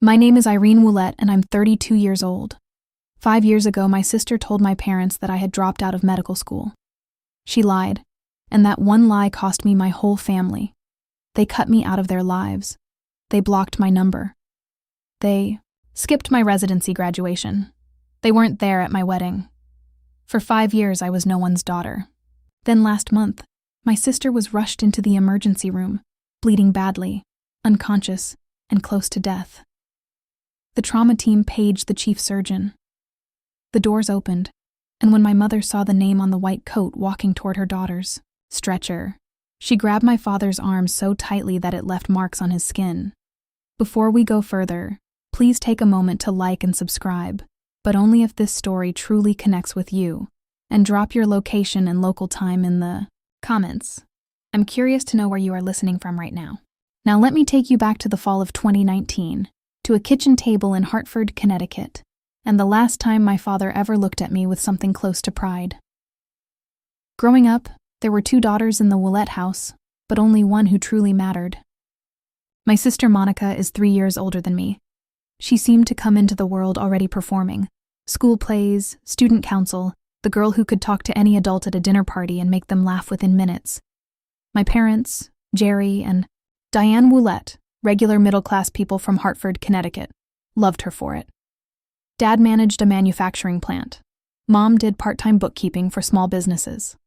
My name is Irene Woolette, and I'm 32 years old. 5 years ago, my sister told my parents that I had dropped out of medical school. She lied, and that one lie cost me my whole family. They cut me out of their lives. They blocked my number. They skipped my residency graduation. They weren't there at my wedding. For 5 years, I was no one's daughter. Then last month, my sister was rushed into the emergency room, bleeding badly, unconscious, and close to death. The trauma team paged the chief surgeon. The doors opened, and when my mother saw the name on the white coat walking toward her daughter's stretcher, she grabbed my father's arm so tightly that it left marks on his skin. Before we go further, please take a moment to like and subscribe, but only if this story truly connects with you, and drop your location and local time in the comments. I'm curious to know where you are listening from right now. Now let me take you back to the fall of 2019, to a kitchen table in Hartford, Connecticut, and the last time my father ever looked at me with something close to pride. Growing up, there were 2 daughters in the Woolette house, but only one who truly mattered. My sister Monica is 3 years older than me. She seemed to come into the world already performing. School plays, student council, the girl who could talk to any adult at a dinner party and make them laugh within minutes. My parents, Jerry and Diane Woolette, regular middle-class people from Hartford, Connecticut, loved her for it. Dad managed a manufacturing plant. Mom did part-time bookkeeping for small businesses.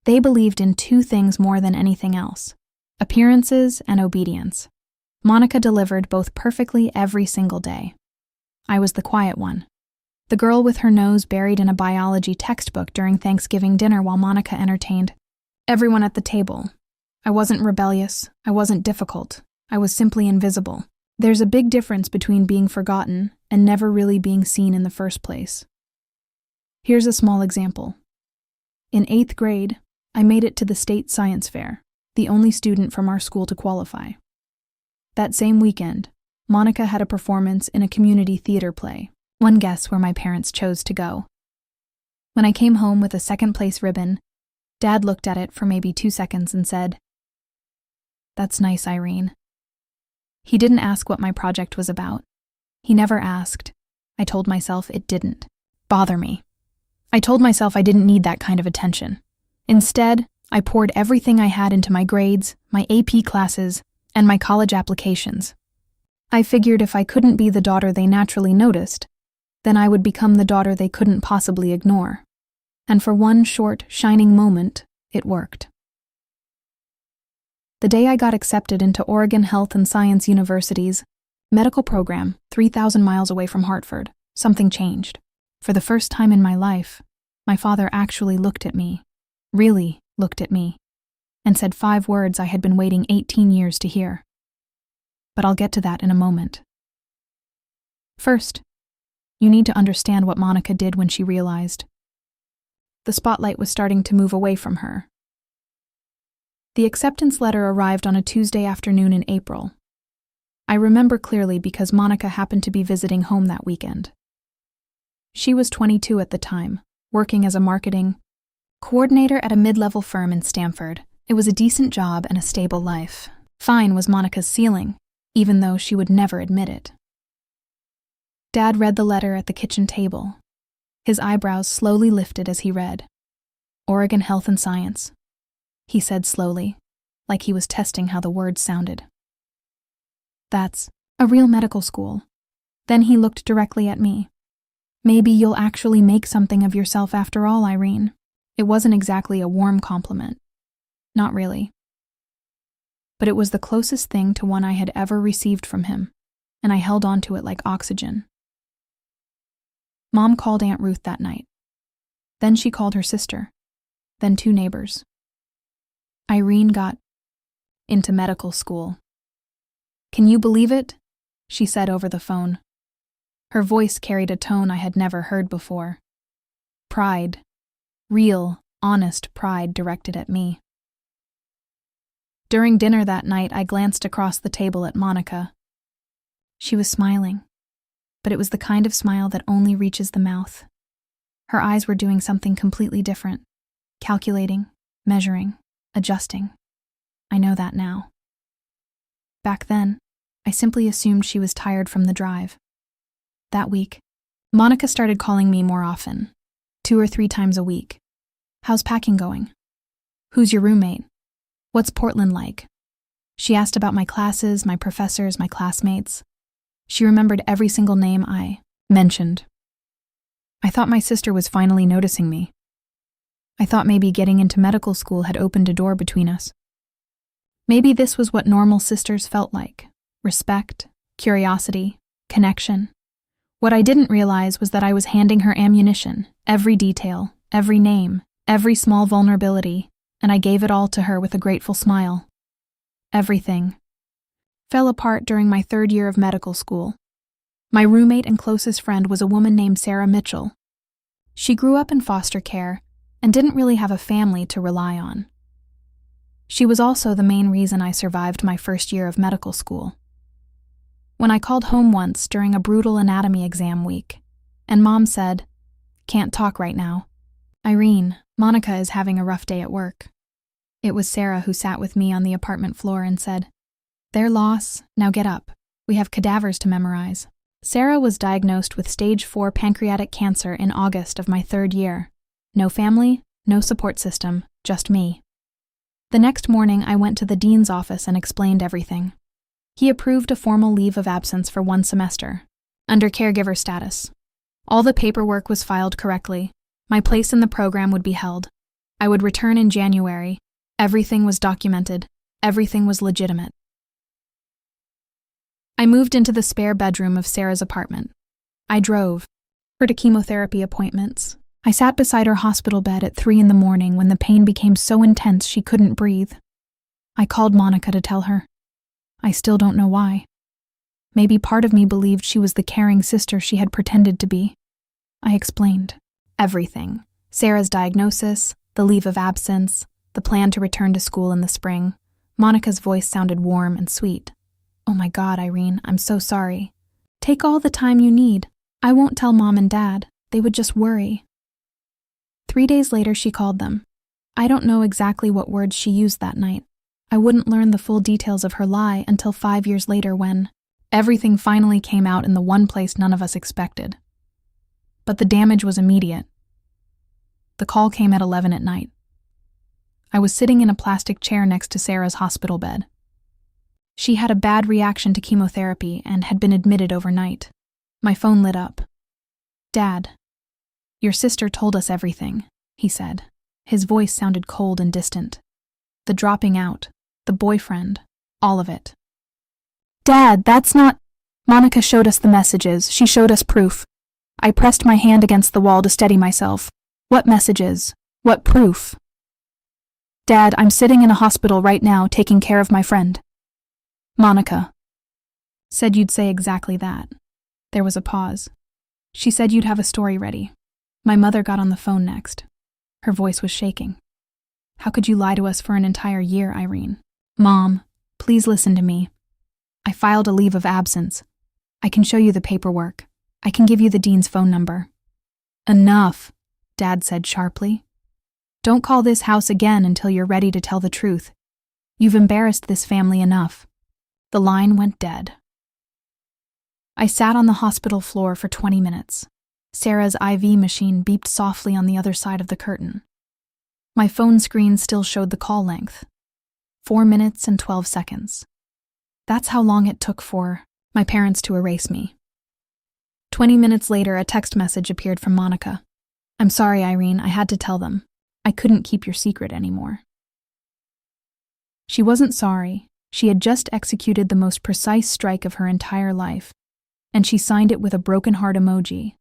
They believed in 2 things more than anything else: appearances and obedience. Monica delivered both perfectly every single day. I was the quiet one, the girl with her nose buried in a biology textbook during Thanksgiving dinner while Monica entertained everyone at the table. I wasn't rebellious, I wasn't difficult, I was simply invisible. There's a big difference between being forgotten and never really being seen in the first place. Here's a small example. In 8th grade, I made it to the state science fair, the only student from our school to qualify. That same weekend, Monica had a performance in a community theater play. One guess where my parents chose to go. When I came home with a 2nd place ribbon, Dad looked at it for maybe 2 seconds and said, "That's nice, Irene." He didn't ask what my project was about. He never asked. I told myself it didn't bother me. I told myself I didn't need that kind of attention. Instead, I poured everything I had into my grades, my AP classes, and my college applications. I figured if I couldn't be the daughter they naturally noticed, then I would become the daughter they couldn't possibly ignore. And for one short, shining moment, it worked. The day I got accepted into Oregon Health and Science University's medical program 3,000 miles away from Hartford, something changed. For the first time in my life, my father actually looked at me, really looked at me, and said 5 words I had been waiting 18 years to hear. But I'll get to that in a moment. First, you need to understand what Monica did when she realized the spotlight was starting to move away from her. The acceptance letter arrived on a Tuesday afternoon in April. I remember clearly because Monica happened to be visiting home that weekend. She was 22 at the time, working as a marketing coordinator at a mid-level firm in Stamford. It was a decent job and a stable life. Fine was Monica's ceiling, even though she would never admit it. Dad read the letter at the kitchen table. His eyebrows slowly lifted as he read. Oregon Health and Science, he said slowly, like he was testing how the words sounded. That's a real medical school. Then he looked directly at me. Maybe you'll actually make something of yourself after all, Irene. It wasn't exactly a warm compliment. Not really. But it was the closest thing to one I had ever received from him, and I held on to it like oxygen. Mom called Aunt Ruth that night. Then she called her sister, then 2 neighbors. Irene got into medical school. "Can you believe it?" she said over the phone. Her voice carried a tone I had never heard before. Pride. Real, honest pride directed at me. During dinner that night, I glanced across the table at Monica. She was smiling, but it was the kind of smile that only reaches the mouth. Her eyes were doing something completely different, calculating, measuring, adjusting. I know that now. Back then, I simply assumed she was tired from the drive. That week, Monica started calling me more often, 2 or 3 times a week. How's packing going? Who's your roommate? What's Portland like? She asked about my classes, my professors, my classmates. She remembered every single name I mentioned. I thought my sister was finally noticing me. I thought maybe getting into medical school had opened a door between us. Maybe this was what normal sisters felt like: respect, curiosity, connection. What I didn't realize was that I was handing her ammunition, every detail, every name, every small vulnerability, and I gave it all to her with a grateful smile. Everything fell apart during my 3rd year of medical school. My roommate and closest friend was a woman named Sarah Mitchell. She grew up in foster care and didn't really have a family to rely on. She was also the main reason I survived my 1st year of medical school. When I called home once during a brutal anatomy exam week, and Mom said, "Can't talk right now. Irene, Monica is having a rough day at work." It was Sarah who sat with me on the apartment floor and said, "Their loss, now get up. We have cadavers to memorize." Sarah was diagnosed with stage 4 pancreatic cancer in August of my 3rd year. No family, no support system, just me. The next morning, I went to the dean's office and explained everything. He approved a formal leave of absence for 1 semester, under caregiver status. All the paperwork was filed correctly. My place in the program would be held. I would return in January. Everything was documented. Everything was legitimate. I moved into the spare bedroom of Sarah's apartment. I drove her to chemotherapy appointments. I sat beside her hospital bed at 3 a.m. when the pain became so intense she couldn't breathe. I called Monica to tell her. I still don't know why. Maybe part of me believed she was the caring sister she had pretended to be. I explained everything: Sarah's diagnosis, the leave of absence, the plan to return to school in the spring. Monica's voice sounded warm and sweet. "Oh my God, Irene, I'm so sorry. Take all the time you need. I won't tell Mom and Dad. They would just worry." 3 days later, she called them. I don't know exactly what words she used that night. I wouldn't learn the full details of her lie until 5 years later when everything finally came out in the one place none of us expected. But the damage was immediate. The call came at 11 at night. I was sitting in a plastic chair next to Sarah's hospital bed. She had a bad reaction to chemotherapy and had been admitted overnight. My phone lit up. "Dad, your sister told us everything," he said. His voice sounded cold and distant. The dropping out, the boyfriend, all of it. "Dad, that's not..." Monica showed us the messages. She showed us proof. I pressed my hand against the wall to steady myself. "What messages? What proof?" "Dad, I'm sitting in a hospital right now taking care of my friend." "Monica said you'd say exactly that." There was a pause. "She said you'd have a story ready." My mother got on the phone next. Her voice was shaking. "How could you lie to us for an entire year, Irene?" "Mom, please listen to me. I filed a leave of absence. I can show you the paperwork. I can give you the dean's phone number." "Enough," Dad said sharply. "Don't call this house again until you're ready to tell the truth. You've embarrassed this family enough." The line went dead. I sat on the hospital floor for 20 minutes. Sarah's IV machine beeped softly on the other side of the curtain. My phone screen still showed the call length: 4 minutes and 12 seconds. That's how long it took for my parents to erase me. 20 minutes later, a text message appeared from Monica. "I'm sorry, Irene, I had to tell them. I couldn't keep your secret anymore." She wasn't sorry. She had just executed the most precise strike of her entire life, and she signed it with a broken heart emoji.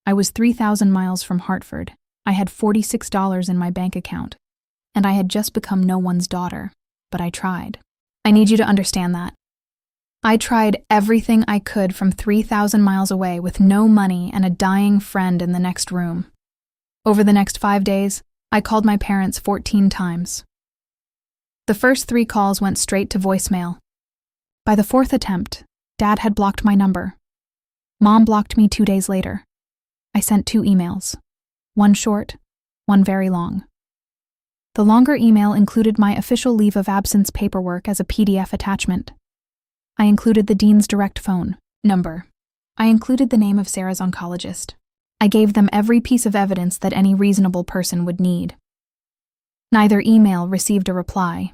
I was 3,000 miles from Hartford. I had $46 in my bank account, and I had just become no one's daughter, but I tried. I need you to understand that. I tried everything I could from 3,000 miles away with no money and a dying friend in the next room. Over the next 5 days, I called my parents 14 times. The first 3 calls went straight to voicemail. By the 4th attempt, Dad had blocked my number. Mom blocked me 2 days later. I sent 2 emails. One short, one very long. The longer email included my official leave of absence paperwork as a PDF attachment. I included the dean's direct phone number. I included the name of Sarah's oncologist. I gave them every piece of evidence that any reasonable person would need. Neither email received a reply.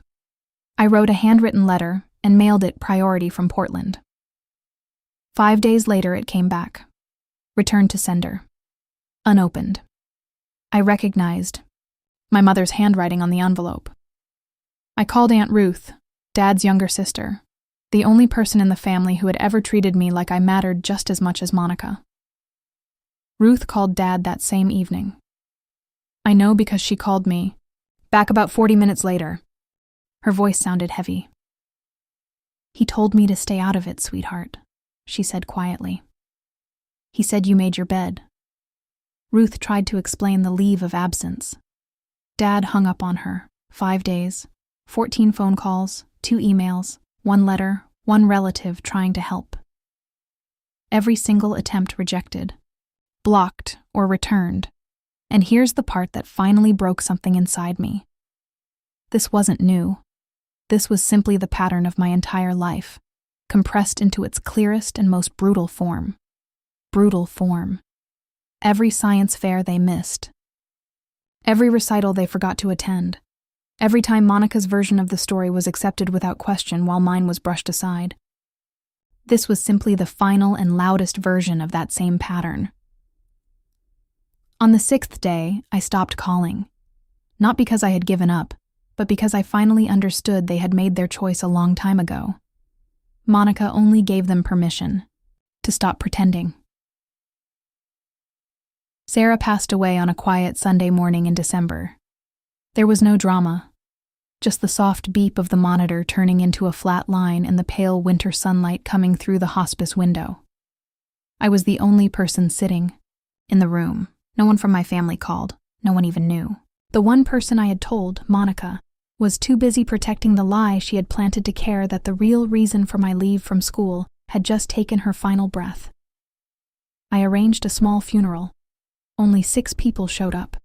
I wrote a handwritten letter and mailed it priority from Portland. 5 days later it came back. Returned to sender. Unopened. I recognized my mother's handwriting on the envelope. I called Aunt Ruth, Dad's younger sister, the only person in the family who had ever treated me like I mattered just as much as Monica. Ruth called Dad that same evening. I know because she called me, back about 40 minutes later. Her voice sounded heavy. "He told me to stay out of it, sweetheart," she said quietly. "He said you made your bed." Ruth tried to explain the leave of absence. Dad hung up on her. 5 days, 14 phone calls, 2 emails, 1 letter, 1 relative trying to help. Every single attempt rejected, blocked, or returned. And here's the part that finally broke something inside me. This wasn't new. This was simply the pattern of my entire life, compressed into its clearest and most brutal form. Brutal form. Every science fair they missed. Every recital they forgot to attend. Every time Monica's version of the story was accepted without question while mine was brushed aside. This was simply the final and loudest version of that same pattern. On the 6th day, I stopped calling. Not because I had given up, but because I finally understood they had made their choice a long time ago. Monica only gave them permission to stop pretending. Sarah passed away on a quiet Sunday morning in December. There was no drama, just the soft beep of the monitor turning into a flat line and the pale winter sunlight coming through the hospice window. I was the only person sitting in the room. No one from my family called. No one even knew. The one person I had told, Monica, was too busy protecting the lie she had planted to care that the real reason for my leave from school had just taken her final breath. I arranged a small funeral. Only 6 people showed up.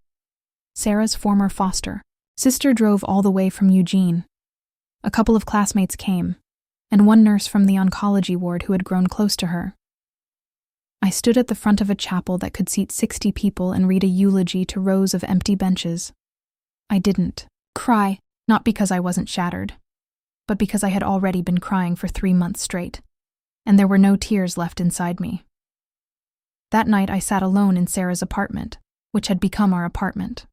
Sarah's former foster sister drove all the way from Eugene. A couple of classmates came, and one nurse from the oncology ward who had grown close to her. I stood at the front of a chapel that could seat 60 people and read a eulogy to rows of empty benches. I didn't cry, not because I wasn't shattered, but because I had already been crying for 3 months straight, and there were no tears left inside me. That night I sat alone in Sarah's apartment, which had become our apartment.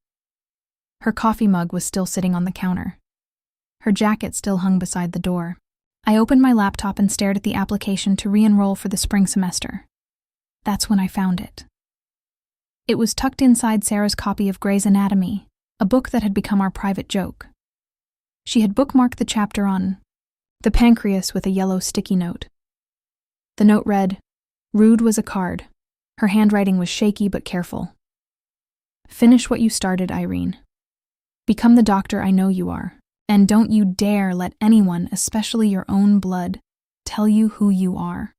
Her coffee mug was still sitting on the counter. Her jacket still hung beside the door. I opened my laptop and stared at the application to re-enroll for the spring semester. That's when I found it. It was tucked inside Sarah's copy of Grey's Anatomy, a book that had become our private joke. She had bookmarked the chapter on the pancreas with a yellow sticky note. The note read, "Rude was a card. Her handwriting was shaky but careful. Finish what you started, Irene. Become the doctor I know you are, and don't you dare let anyone, especially your own blood, tell you who you are."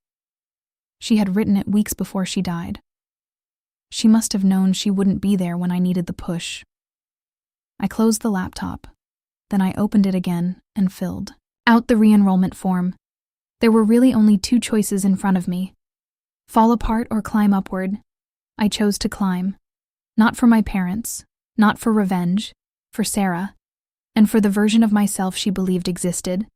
She had written it weeks before she died. She must have known she wouldn't be there when I needed the push. I closed the laptop, then I opened it again and filled out the re-enrollment form. There were really only 2 choices in front of me: fall apart or climb upward. I chose to climb, not for my parents, not for revenge, for Sarah, and for the version of myself she believed existed.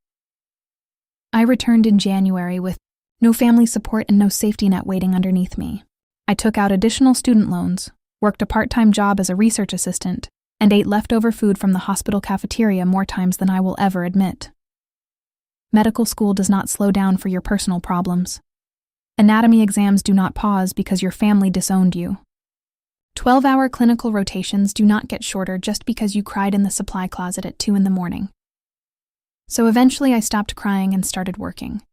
I returned in January with no family support and no safety net waiting underneath me. I took out additional student loans, worked a part-time job as a research assistant, and ate leftover food from the hospital cafeteria more times than I will ever admit. Medical school does not slow down for your personal problems. Anatomy exams do not pause because your family disowned you. 12-hour clinical rotations do not get shorter just because you cried in the supply closet at 2 a.m. So eventually I stopped crying and started working.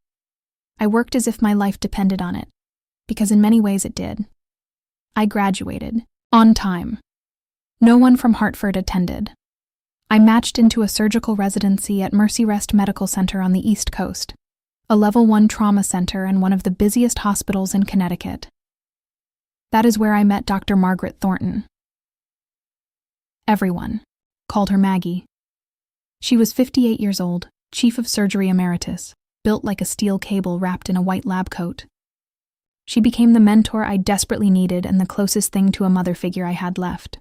I worked as if my life depended on it, because in many ways it did. I graduated, on time. No one from Hartford attended. I matched into a surgical residency at Mercy Rest Medical Center on the East Coast, a Level 1 trauma center and one of the busiest hospitals in Connecticut. That is where I met Dr. Margaret Thornton. Everyone called her Maggie. She was 58 years old, chief of surgery emeritus, built like a steel cable wrapped in a white lab coat. She became the mentor I desperately needed and the closest thing to a mother figure I had left.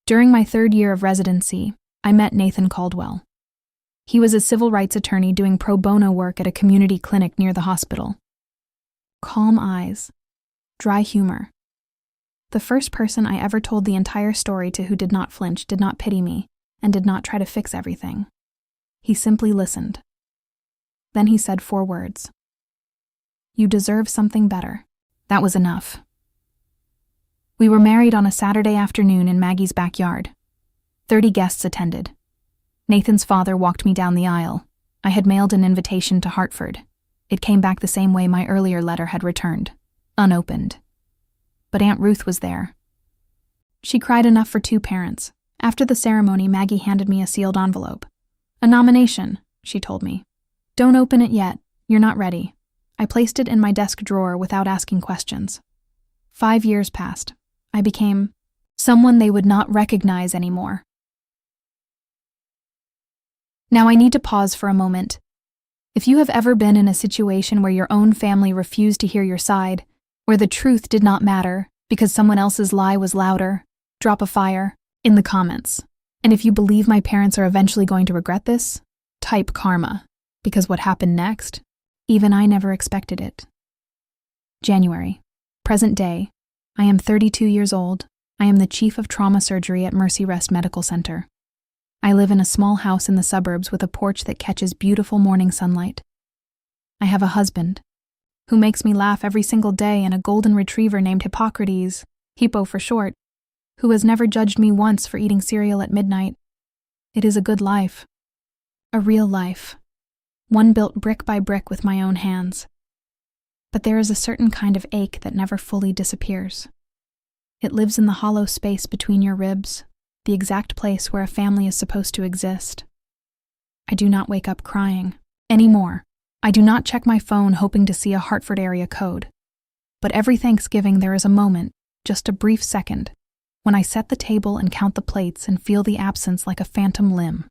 During my 3rd year of residency, I met Nathan Caldwell. He was a civil rights attorney doing pro bono work at a community clinic near the hospital. Calm eyes, dry humor. The first person I ever told the entire story to who did not flinch, did not pity me, and did not try to fix everything. He simply listened. Then he said 4 words. "You deserve something better." That was enough. We were married on a Saturday afternoon in Maggie's backyard. 30 guests attended. Nathan's father walked me down the aisle. I had mailed an invitation to Hartford. It came back the same way my earlier letter had returned, unopened. But Aunt Ruth was there. She cried enough for 2 parents. After the ceremony, Maggie handed me a sealed envelope. "A nomination," she told me. "Don't open it yet. You're not ready." I placed it in my desk drawer without asking questions. 5 years passed. I became someone they would not recognize anymore. Now I need to pause for a moment. If you have ever been in a situation where your own family refused to hear your side, where the truth did not matter because someone else's lie was louder, drop a fire in the comments. And if you believe my parents are eventually going to regret this, type karma, because what happened next, even I never expected it. January. Present day. I am 32 years old. I am the chief of trauma surgery at Mercy Rest Medical Center. I live in a small house in the suburbs with a porch that catches beautiful morning sunlight. I have a husband who makes me laugh every single day and a golden retriever named Hippocrates, Hippo for short, who has never judged me once for eating cereal at midnight. It is a good life. A real life. One built brick by brick with my own hands. But there is a certain kind of ache that never fully disappears. It lives in the hollow space between your ribs, the exact place where a family is supposed to exist. I do not wake up crying anymore. I do not check my phone hoping to see a Hartford area code. But every Thanksgiving there is a moment, just a brief second, when I set the table and count the plates and feel the absence like a phantom limb.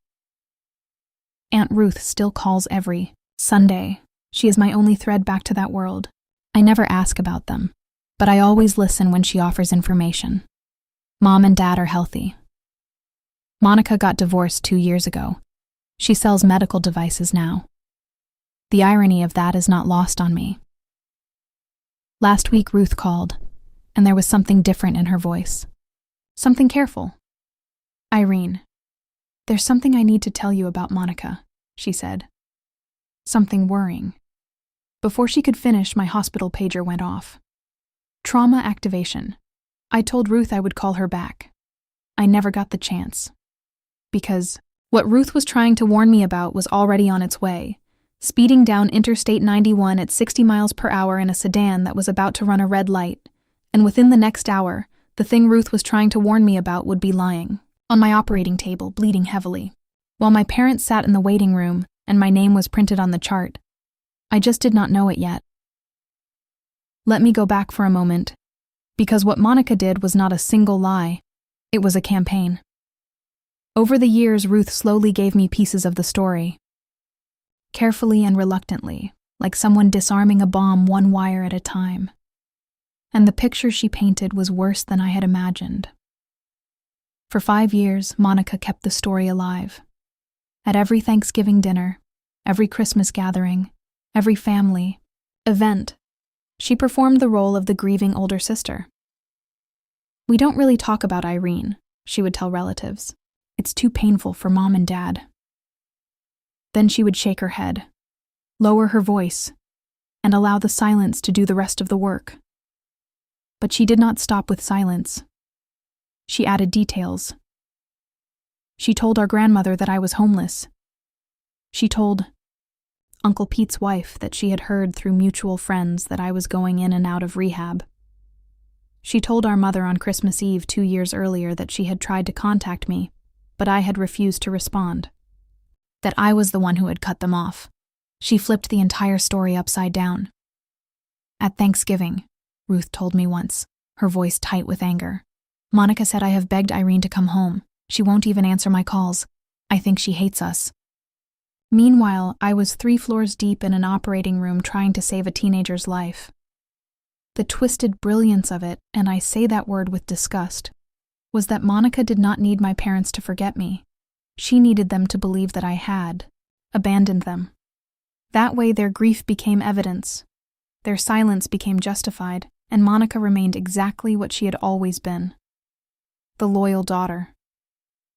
Aunt Ruth still calls every Sunday. She is my only thread back to that world. I never ask about them, but I always listen when she offers information. Mom and Dad are healthy. Monica got divorced 2 years ago. She sells medical devices now. The irony of that is not lost on me. Last week Ruth called, and there was something different in her voice. Something careful. "Irene, there's something I need to tell you about Monica," she said. Something worrying. Before she could finish, my hospital pager went off. Trauma activation. I told Ruth I would call her back. I never got the chance. Because what Ruth was trying to warn me about was already on its way, speeding down Interstate 91 at 60 miles per hour in a sedan that was about to run a red light, and within the next hour, the thing Ruth was trying to warn me about would be lying on my operating table, bleeding heavily. While my parents sat in the waiting room and my name was printed on the chart, I just did not know it yet. Let me go back for a moment, because what Monica did was not a single lie. It was a campaign. Over the years, Ruth slowly gave me pieces of the story. Carefully and reluctantly, like someone disarming a bomb one wire at a time. And the picture she painted was worse than I had imagined. For 5 years, Monica kept the story alive. At every Thanksgiving dinner, every Christmas gathering, every family event, she performed the role of the grieving older sister. "We don't really talk about Irene," she would tell relatives. "It's too painful for Mom and Dad." Then she would shake her head, lower her voice, and allow the silence to do the rest of the work. But she did not stop with silence. She added details. She told our grandmother that I was homeless. She told Uncle Pete's wife that she had heard through mutual friends that I was going in and out of rehab. She told our mother on Christmas Eve 2 years earlier that she had tried to contact me, but I had refused to respond. That I was the one who had cut them off. She flipped the entire story upside down. At Thanksgiving, Ruth told me once, her voice tight with anger, "Monica said I have begged Irene to come home. She won't even answer my calls. I think she hates us." Meanwhile, I was 3 floors deep in an operating room trying to save a teenager's life. The twisted brilliance of it, and I say that word with disgust, was that Monica did not need my parents to forget me. She needed them to believe that I had abandoned them. That way their grief became evidence, their silence became justified, and Monica remained exactly what she had always been. The loyal daughter.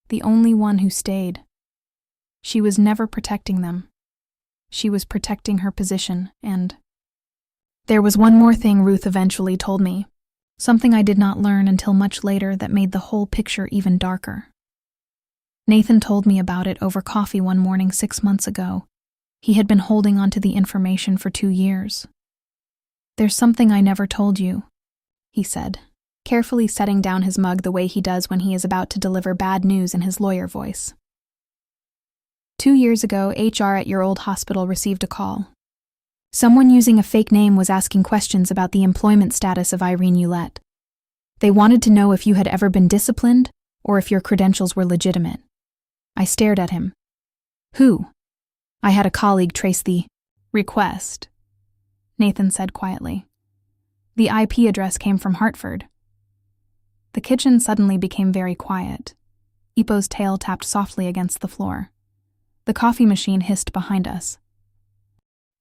The only one who stayed. She was never protecting them. She was protecting her position, and there was one more thing Ruth eventually told me, something I did not learn until much later that made the whole picture even darker. Nathan told me about it over coffee one morning 6 months ago. He had been holding on to the information for 2 years. "There's something I never told you," he said, carefully setting down his mug the way he does when he is about to deliver bad news in his lawyer voice. 2 years ago, HR at your old hospital received a call. Someone using a fake name was asking questions about the employment status of Irene Ulett. They wanted to know if you had ever been disciplined or if your credentials were legitimate. I stared at him. "Who?" I had a colleague trace the request, Nathan said quietly. "The IP address came from Hartford." The kitchen suddenly became very quiet. Ipo's tail tapped softly against the floor. The coffee machine hissed behind us.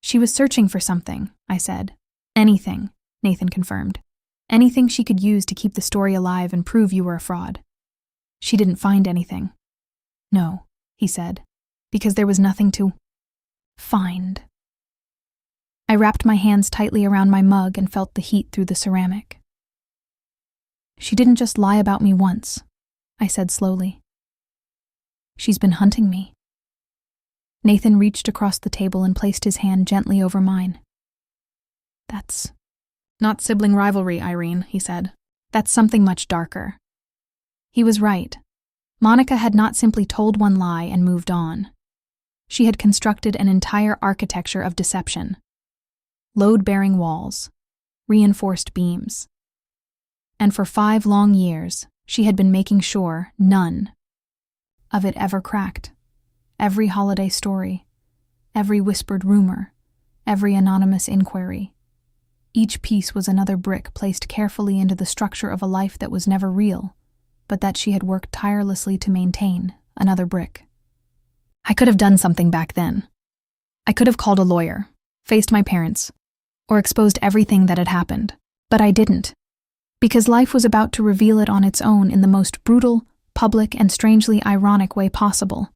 "She was searching for something," I said. "Anything," Nathan confirmed. "Anything she could use to keep the story alive and prove you were a fraud." "She didn't find anything." "No," he said, "because there was nothing to find." I wrapped my hands tightly around my mug and felt the heat through the ceramic. "She didn't just lie about me once," I said slowly. "She's been hunting me." Nathan reached across the table and placed his hand gently over mine. "That's not sibling rivalry, Irene," he said. "That's something much darker." He was right. Monica had not simply told one lie and moved on. She had constructed an entire architecture of deception. Load-bearing walls, reinforced beams. And for 5 long years, she had been making sure none of it ever cracked. Every holiday story, every whispered rumor, every anonymous inquiry. Each piece was another brick placed carefully into the structure of a life that was never real, but that she had worked tirelessly to maintain, another brick. I could have done something back then. I could have called a lawyer, faced my parents, or exposed everything that had happened, but I didn't, because life was about to reveal it on its own in the most brutal, public, and strangely ironic way possible.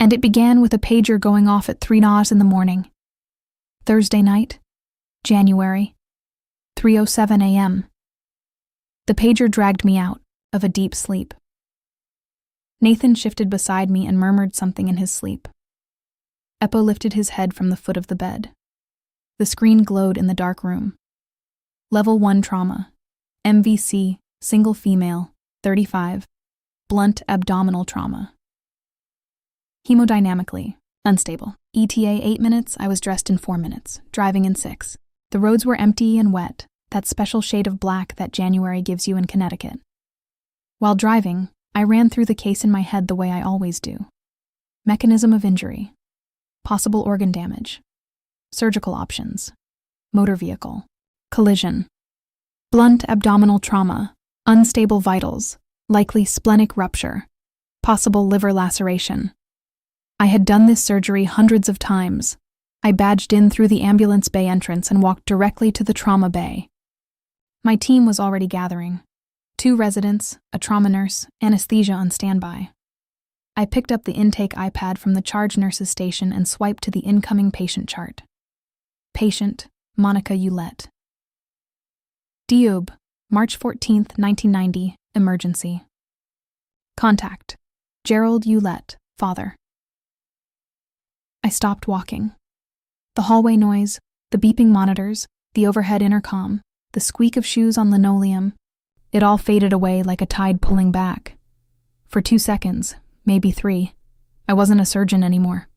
And it began with a pager going off at 3:00 in the morning. Thursday night, January, 3:07 a.m. The pager dragged me out of a deep sleep. Nathan shifted beside me and murmured something in his sleep. Eppo lifted his head from the foot of the bed. The screen glowed in the dark room. Level 1 trauma. MVC, single female, 35, blunt abdominal trauma. Hemodynamically, unstable. ETA 8 minutes, I was dressed in 4 minutes, driving in 6. The roads were empty and wet, that special shade of black that January gives you in Connecticut. While driving, I ran through the case in my head the way I always do. Mechanism of injury, possible organ damage, surgical options, motor vehicle, collision, blunt abdominal trauma, unstable vitals, likely splenic rupture, possible liver laceration. I had done this surgery hundreds of times. I badged in through the ambulance bay entrance and walked directly to the trauma bay. My team was already gathering. 2 residents, a trauma nurse, anesthesia on standby. I picked up the intake iPad from the charge nurse's station and swiped to the incoming patient chart. Patient, Monica Ulett. Diub, March 14, 1990, emergency. Contact, Gerald Ulett, father. I stopped walking. The hallway noise, the beeping monitors, the overhead intercom, the squeak of shoes on linoleum, it all faded away like a tide pulling back. For 2 seconds, maybe 3, I wasn't a surgeon anymore.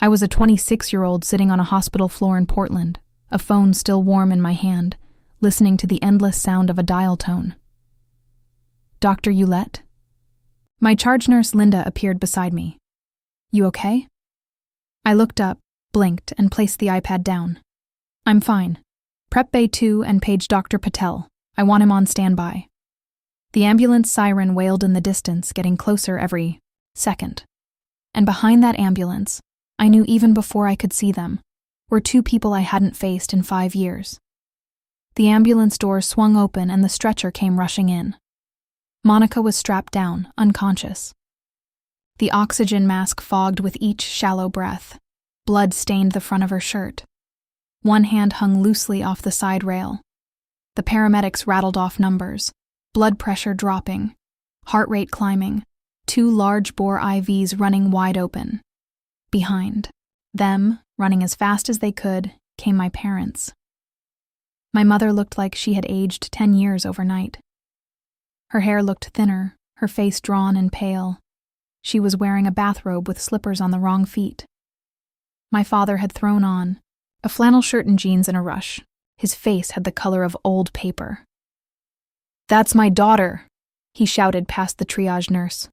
I was a 26-year-old sitting on a hospital floor in Portland, a phone still warm in my hand, listening to the endless sound of a dial tone. Dr. Ulett? My charge nurse Linda appeared beside me. You okay? I looked up, blinked, and placed the iPad down. I'm fine. Prep Bay 2 and page Dr. Patel. I want him on standby. The ambulance siren wailed in the distance, getting closer every second. And behind that ambulance, I knew even before I could see them, were two people I hadn't faced in 5 years. The ambulance doors swung open and the stretcher came rushing in. Monica was strapped down, unconscious. The oxygen mask fogged with each shallow breath. Blood stained the front of her shirt. One hand hung loosely off the side rail. The paramedics rattled off numbers, blood pressure dropping, heart rate climbing, 2 large-bore IVs running wide open. Behind them, running as fast as they could, came my parents. My mother looked like she had aged 10 years overnight. Her hair looked thinner, her face drawn and pale. She was wearing a bathrobe with slippers on the wrong feet. My father had thrown on a flannel shirt and jeans in a rush. His face had the color of old paper. "That's my daughter," he shouted past the triage nurse.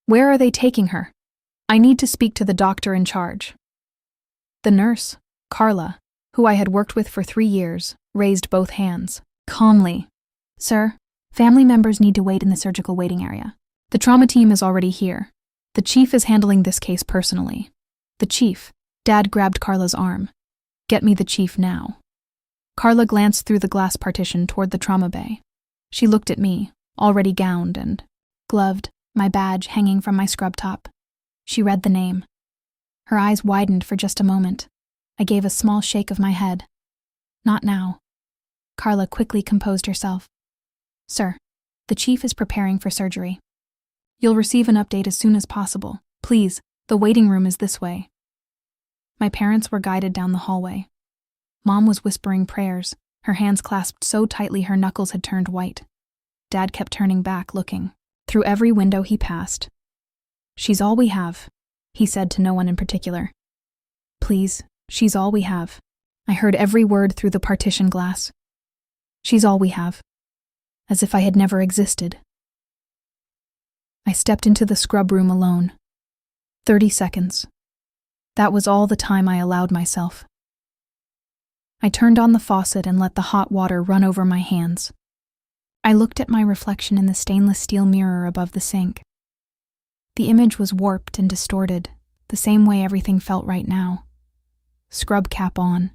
"Where are they taking her? I need to speak to the doctor in charge." The nurse, Carla, who I had worked with for 3 years, raised both hands, calmly. "Sir, family members need to wait in the surgical waiting area. The trauma team is already here. The chief is handling this case personally." The chief, Dad grabbed Carla's arm. "Get me the chief now." Carla glanced through the glass partition toward the trauma bay. She looked at me, already gowned and gloved, my badge hanging from my scrub top. She read the name. Her eyes widened for just a moment. I gave a small shake of my head. "Not now." Carla quickly composed herself. "Sir, the chief is preparing for surgery. You'll receive an update as soon as possible. Please, the waiting room is this way." My parents were guided down the hallway. Mom was whispering prayers, her hands clasped so tightly her knuckles had turned white. Dad kept turning back, looking. Through every window he passed. "She's all we have," he said to no one in particular. "Please, she's all we have." I heard every word through the partition glass. "She's all we have." As if I had never existed. I stepped into the scrub room alone. 30 seconds. That was all the time I allowed myself. I turned on the faucet and let the hot water run over my hands. I looked at my reflection in the stainless steel mirror above the sink. The image was warped and distorted, the same way everything felt right now. Scrub cap on.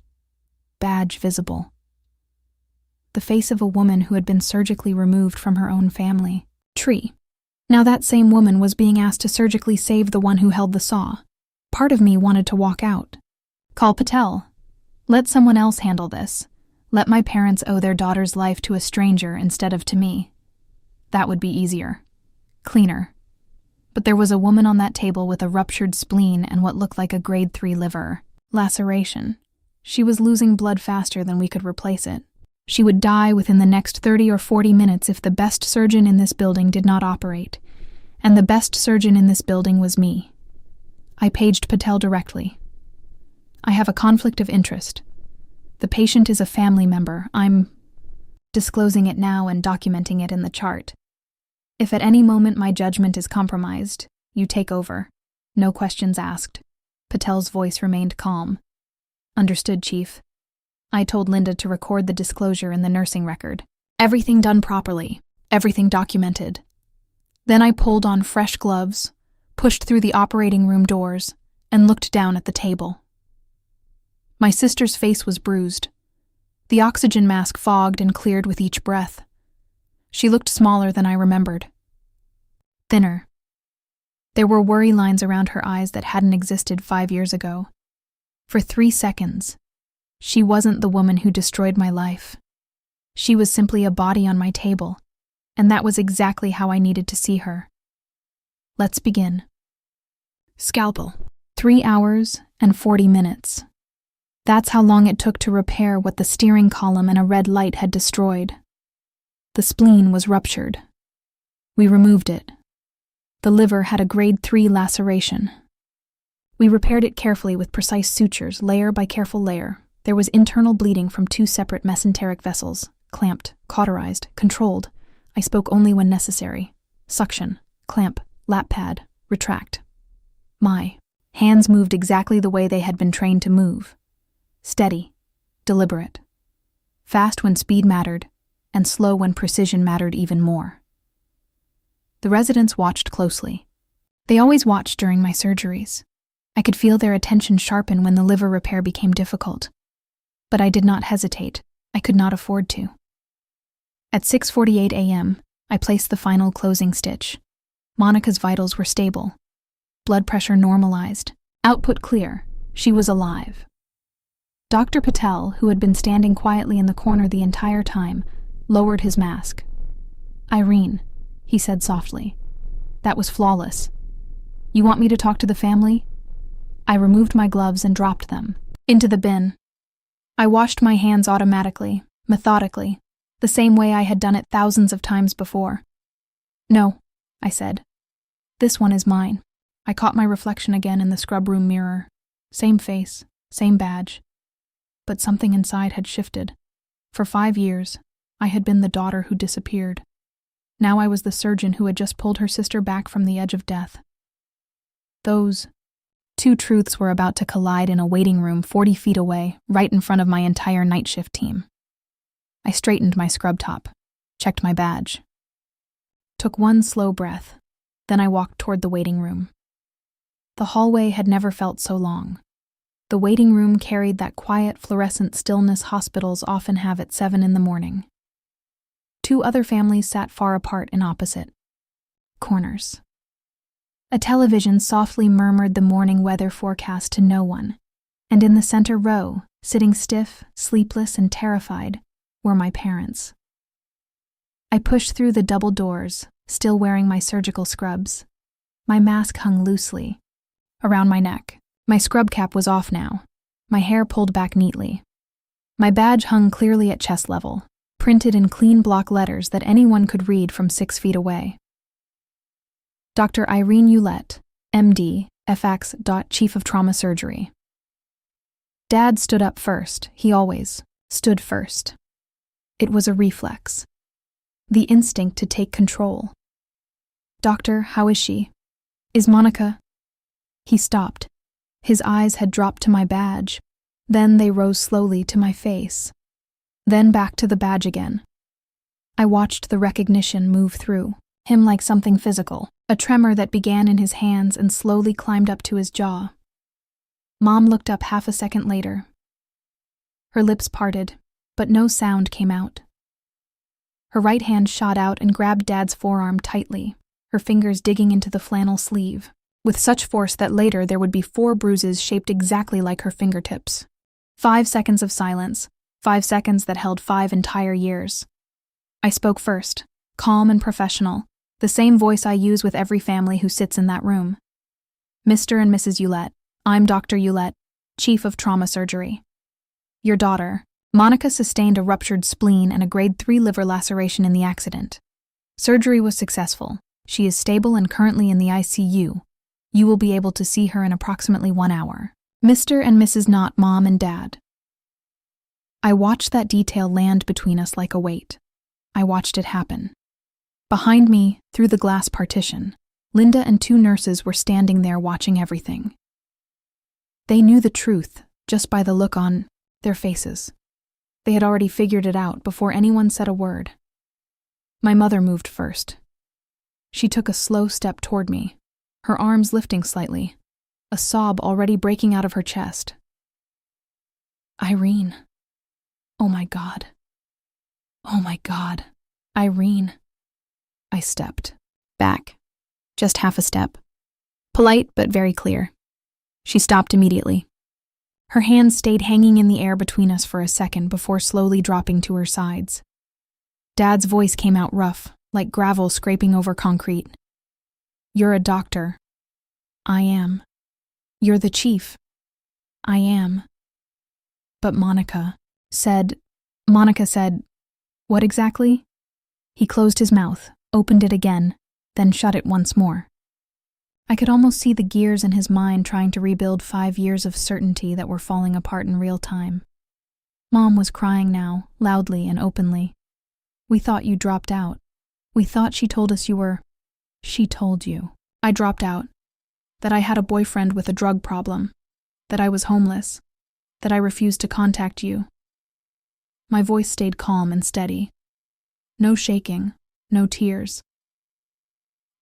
Badge visible. The face of a woman who had been surgically removed from her own family. Tree. Now that same woman was being asked to surgically save the one who held the saw. Part of me wanted to walk out. Call Patel. Let someone else handle this. Let my parents owe their daughter's life to a stranger instead of to me. That would be easier. Cleaner. But there was a woman on that table with a ruptured spleen and what looked like a grade 3 liver laceration. She was losing blood faster than we could replace it. She would die within the next 30 or 40 minutes if the best surgeon in this building did not operate. And the best surgeon in this building was me. I paged Patel directly. "I have a conflict of interest. The patient is a family member. I'm disclosing it now and documenting it in the chart. If at any moment my judgment is compromised, you take over. No questions asked." Patel's voice remained calm. "Understood, Chief." I told Linda to record the disclosure in the nursing record. Everything done properly, everything documented. Then I pulled on fresh gloves, pushed through the operating room doors, and looked down at the table. My sister's face was bruised. The oxygen mask fogged and cleared with each breath. She looked smaller than I remembered. Thinner. There were worry lines around her eyes that hadn't existed 5 years ago. For 3 seconds, she wasn't the woman who destroyed my life. She was simply a body on my table, and that was exactly how I needed to see her. Let's begin. Scalpel. 3 hours and 40 minutes. That's how long it took to repair what the steering column and a red light had destroyed. The spleen was ruptured. We removed it. The liver had a grade 3 laceration. We repaired it carefully with precise sutures, layer by careful layer. There was internal bleeding from 2 separate mesenteric vessels, clamped, cauterized, controlled. I spoke only when necessary. Suction, clamp, lap pad, retract. My Hands moved exactly the way they had been trained to move. Steady, deliberate. Fast when speed mattered, and slow when precision mattered even more. The residents watched closely. They always watched during my surgeries. I could feel their attention sharpen when the liver repair became difficult. But I did not hesitate. I could not afford to. At 6:48 a.m., I placed the final closing stitch. Monica's vitals were stable. Blood pressure normalized. Output clear. She was alive. Dr. Patel, who had been standing quietly in the corner the entire time, lowered his mask. "Irene," he said softly. "That was flawless. You want me to talk to the family?" I removed my gloves and dropped them into the bin. I washed my hands automatically, methodically, the same way I had done it thousands of times before. "No," I said. "This one is mine." I caught my reflection again in the scrub room mirror. Same face, same badge. But something inside had shifted. For 5 years, I had been the daughter who disappeared. Now I was the surgeon who had just pulled her sister back from the edge of death. Those two truths were about to collide in a waiting room 40 feet away, right in front of my entire night shift team. I straightened my scrub top, checked my badge. Took one slow breath, then I walked toward the waiting room. The hallway had never felt so long. The waiting room carried that quiet, fluorescent stillness hospitals often have at 7 in the morning. 2 other families sat far apart in opposite corners. A television softly murmured the morning weather forecast to no one, and in the center row, sitting stiff, sleepless, and terrified, were my parents. I pushed through the double doors, still wearing my surgical scrubs. My mask hung loosely around my neck. My scrub cap was off now, my hair pulled back neatly. My badge hung clearly at chest level, printed in clean block letters that anyone could read from 6 feet away. Dr. Irene Ulett, MD, FX. Chief of Trauma Surgery. Dad stood up first. He always stood first. It was a reflex. The instinct to take control. "Doctor, how is she? Is Monica?" He stopped. His eyes had dropped to my badge. Then they rose slowly to my face. Then back to the badge again. I watched the recognition move through him like something physical, a tremor that began in his hands and slowly climbed up to his jaw. Mom looked up half a second later. Her lips parted, but no sound came out. Her right hand shot out and grabbed Dad's forearm tightly, her fingers digging into the flannel sleeve, with such force that later there would be 4 bruises shaped exactly like her fingertips. 5 seconds of silence, 5 seconds that held 5 entire years. I spoke first, calm and professional, the same voice I use with every family who sits in that room. "Mr. and Mrs. Ulett, I'm Dr. Ulett, Chief of Trauma Surgery. Your daughter, Monica, sustained a ruptured spleen and a grade 3 liver laceration in the accident. Surgery was successful. She is stable and currently in the ICU. You will be able to see her in approximately 1 hour. Mr. and Mrs. Not Mom and Dad." I watched that detail land between us like a weight. I watched it happen. Behind me, through the glass partition, Linda and 2 nurses were standing there watching everything. They knew the truth just by the look on their faces. They had already figured it out before anyone said a word. My mother moved first. She took a slow step toward me, her arms lifting slightly, a sob already breaking out of her chest. "Irene. Oh my God. Oh my God. Irene." I stepped back, just half a step. Polite but very clear. She stopped immediately. Her hands stayed hanging in the air between us for a second before slowly dropping to her sides. Dad's voice came out rough, like gravel scraping over concrete. "You're a doctor." "I am." "You're the chief." "I am." But Monica said, "What exactly?" He closed his mouth, opened it again, then shut it once more. I could almost see the gears in his mind trying to rebuild 5 years of certainty that were falling apart in real time. Mom was crying now, loudly and openly. "We thought you dropped out. We thought she told us you were..." "She told you." I dropped out. that I had a boyfriend with a drug problem, that I was homeless, that I refused to contact you. My voice stayed calm and steady. No shaking, no tears.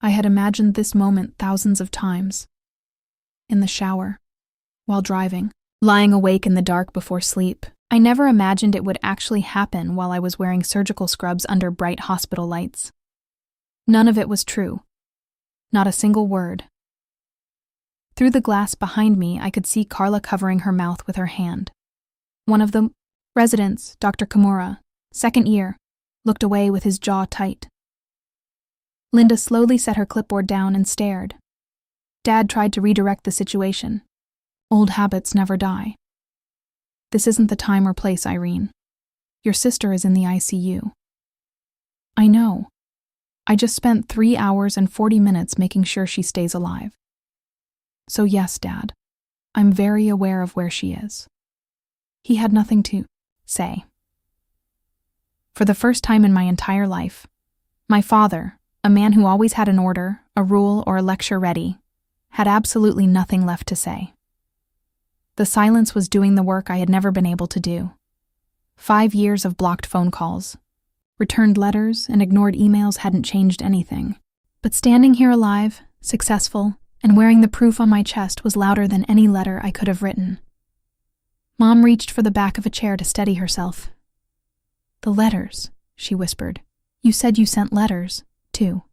I had imagined this moment thousands of times. In the shower, while driving, lying awake in the dark before sleep. I never imagined it would actually happen while I was wearing surgical scrubs under bright hospital lights. None of it was true. Not a single word. Through the glass behind me, I could see Carla covering her mouth with her hand. One of the residents, Dr. Kimura, second year, looked away with his jaw tight. Linda slowly set her clipboard down and stared. Dad tried to redirect the situation. Old habits never die. This isn't the time or place, Irene. Your sister is in the ICU. I know. I just spent 3 hours and 40 minutes making sure she stays alive. So yes, Dad, I'm very aware of where she is. He had nothing to say. For the first time in my entire life, my father, a man who always had an order, a rule, or a lecture ready, had absolutely nothing left to say. The silence was doing the work I had never been able to do. 5 years of blocked phone calls, returned letters, and ignored emails hadn't changed anything. But standing here alive, successful, and wearing the proof on my chest was louder than any letter I could have written. Mom reached for the back of a chair to steady herself. "The letters," she whispered. "You said you sent letters, too."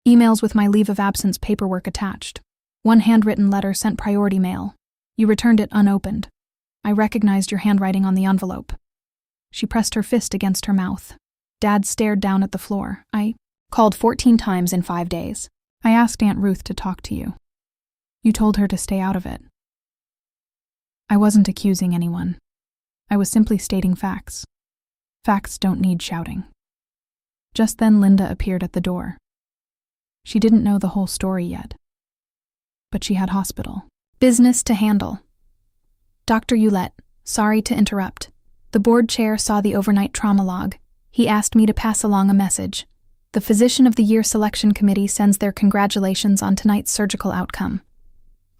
Emails with my leave of absence paperwork attached. One handwritten letter sent priority mail. You returned it unopened. I recognized your handwriting on the envelope. She pressed her fist against her mouth. Dad stared down at the floor. I called 14 times in 5 days. I asked Aunt Ruth to talk to you. You told her to stay out of it. I wasn't accusing anyone. I was simply stating facts. Facts don't need shouting. Just then Linda appeared at the door. She didn't know the whole story yet. But she had hospital business to handle. Dr. Hewlett, sorry to interrupt. The board chair saw the overnight trauma log. He asked me to pass along a message. The Physician of the Year Selection Committee sends their congratulations on tonight's surgical outcome.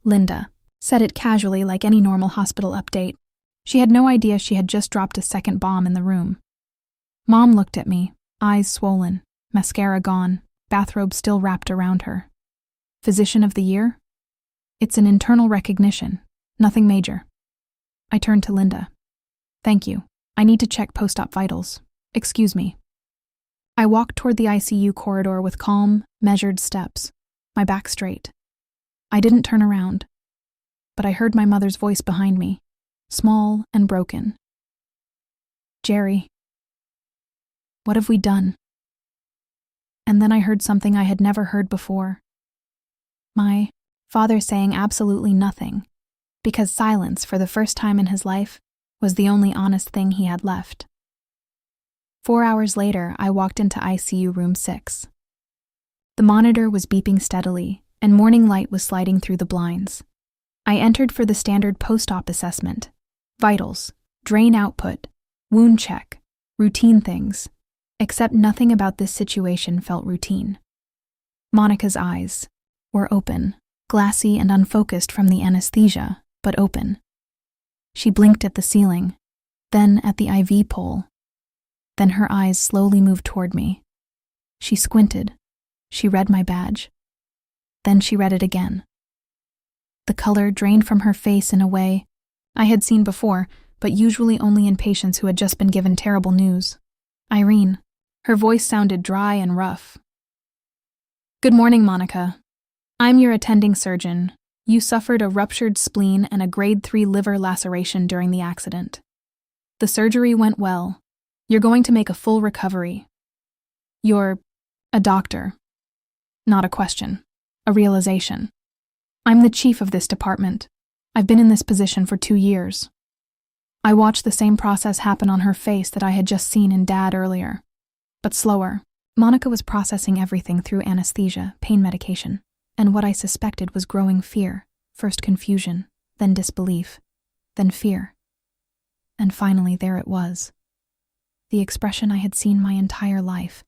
Linda said it casually like any normal hospital update. She had no idea she had just dropped a second bomb in the room. Mom looked at me, eyes swollen, mascara gone, bathrobe still wrapped around her. Physician of the Year? It's an internal recognition, nothing major. I turned to Linda. Thank you. I need to check post-op vitals. Excuse me. I walked toward the ICU corridor with calm, measured steps, my back straight. I didn't turn around, but I heard my mother's voice behind me, small and broken. Jerry, what have we done? And then I heard something I had never heard before. My father saying absolutely nothing, because silence, for the first time in his life, was the only honest thing he had left. 4 hours later, I walked into ICU room 6. The monitor was beeping steadily, and morning light was sliding through the blinds. I entered for the standard post-op assessment. Vitals, drain output, wound check, routine things, except nothing about this situation felt routine. Monica's eyes were open, glassy and unfocused from the anesthesia, but open. She blinked at the ceiling, then at the IV pole. Then her eyes slowly moved toward me. She squinted. She read my badge. Then she read it again. The color drained from her face in a way I had seen before, but usually only in patients who had just been given terrible news. Irene. Her voice sounded dry and rough. Good morning, Monica. I'm your attending surgeon. You suffered a ruptured spleen and a grade 3 liver laceration during the accident. The surgery went well. You're going to make a full recovery. You're a doctor. Not a question. A realization. I'm the chief of this department. I've been in this position for 2 years. I watched the same process happen on her face that I had just seen in Dad earlier. But slower. Monica was processing everything through anesthesia, pain medication, and what I suspected was growing fear, first confusion, then disbelief, then fear. And finally there it was. The expression I had seen my entire life,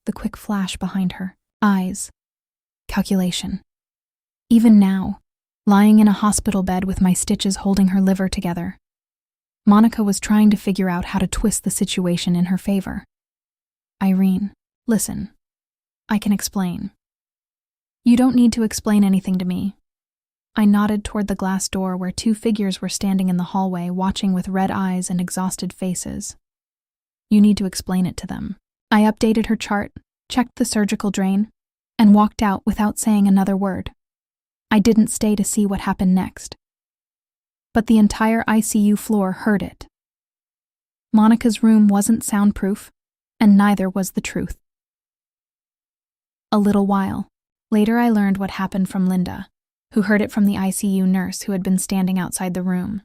the quick flash behind her eyes. Calculation. Even now, lying in a hospital bed with my stitches holding her liver together, Monica was trying to figure out how to twist the situation in her favor. Irene, listen. I can explain. You don't need to explain anything to me. I nodded toward the glass door where two figures were standing in the hallway watching with red eyes and exhausted faces. You need to explain it to them. I updated her chart, checked the surgical drain, and walked out without saying another word. I didn't stay to see what happened next. But the entire ICU floor heard it. Monica's room wasn't soundproof, and neither was the truth. A little while later, I learned what happened from Linda, who heard it from the ICU nurse who had been standing outside the room.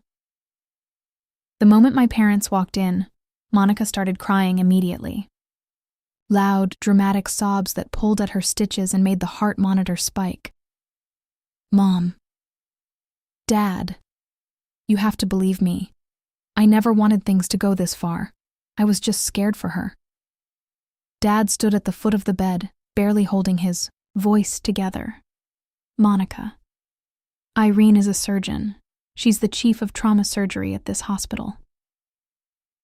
The moment my parents walked in, Monica started crying immediately. Loud, dramatic sobs that pulled at her stitches and made the heart monitor spike. Mom. Dad. You have to believe me. I never wanted things to go this far. I was just scared for her. Dad stood at the foot of the bed, barely holding his voice together. Monica. Irene is a surgeon. She's the chief of trauma surgery at this hospital.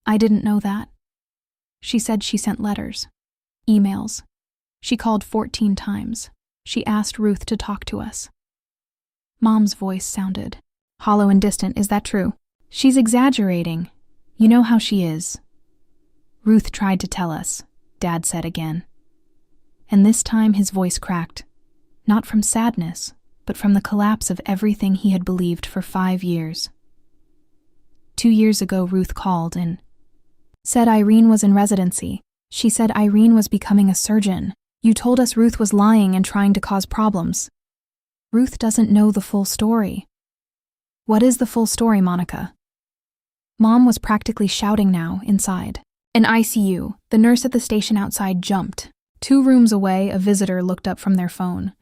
I didn't know that. She said she sent letters, emails. She called 14 times. She asked Ruth to talk to us. Mom's voice sounded hollow and distant. Is that true? She's exaggerating. You know how she is. Ruth tried to tell us, Dad said again. And this time his voice cracked, not from sadness, but from the collapse of everything he had believed for 5 years. 2 years ago, Ruth called and said Irene was in residency. She said Irene was becoming a surgeon. You told us Ruth was lying and trying to cause problems. Ruth doesn't know the full story. What is the full story, Monica? Mom was practically shouting now, inside. An ICU, the nurse at the station outside jumped. 2 rooms away, a visitor looked up from their phone.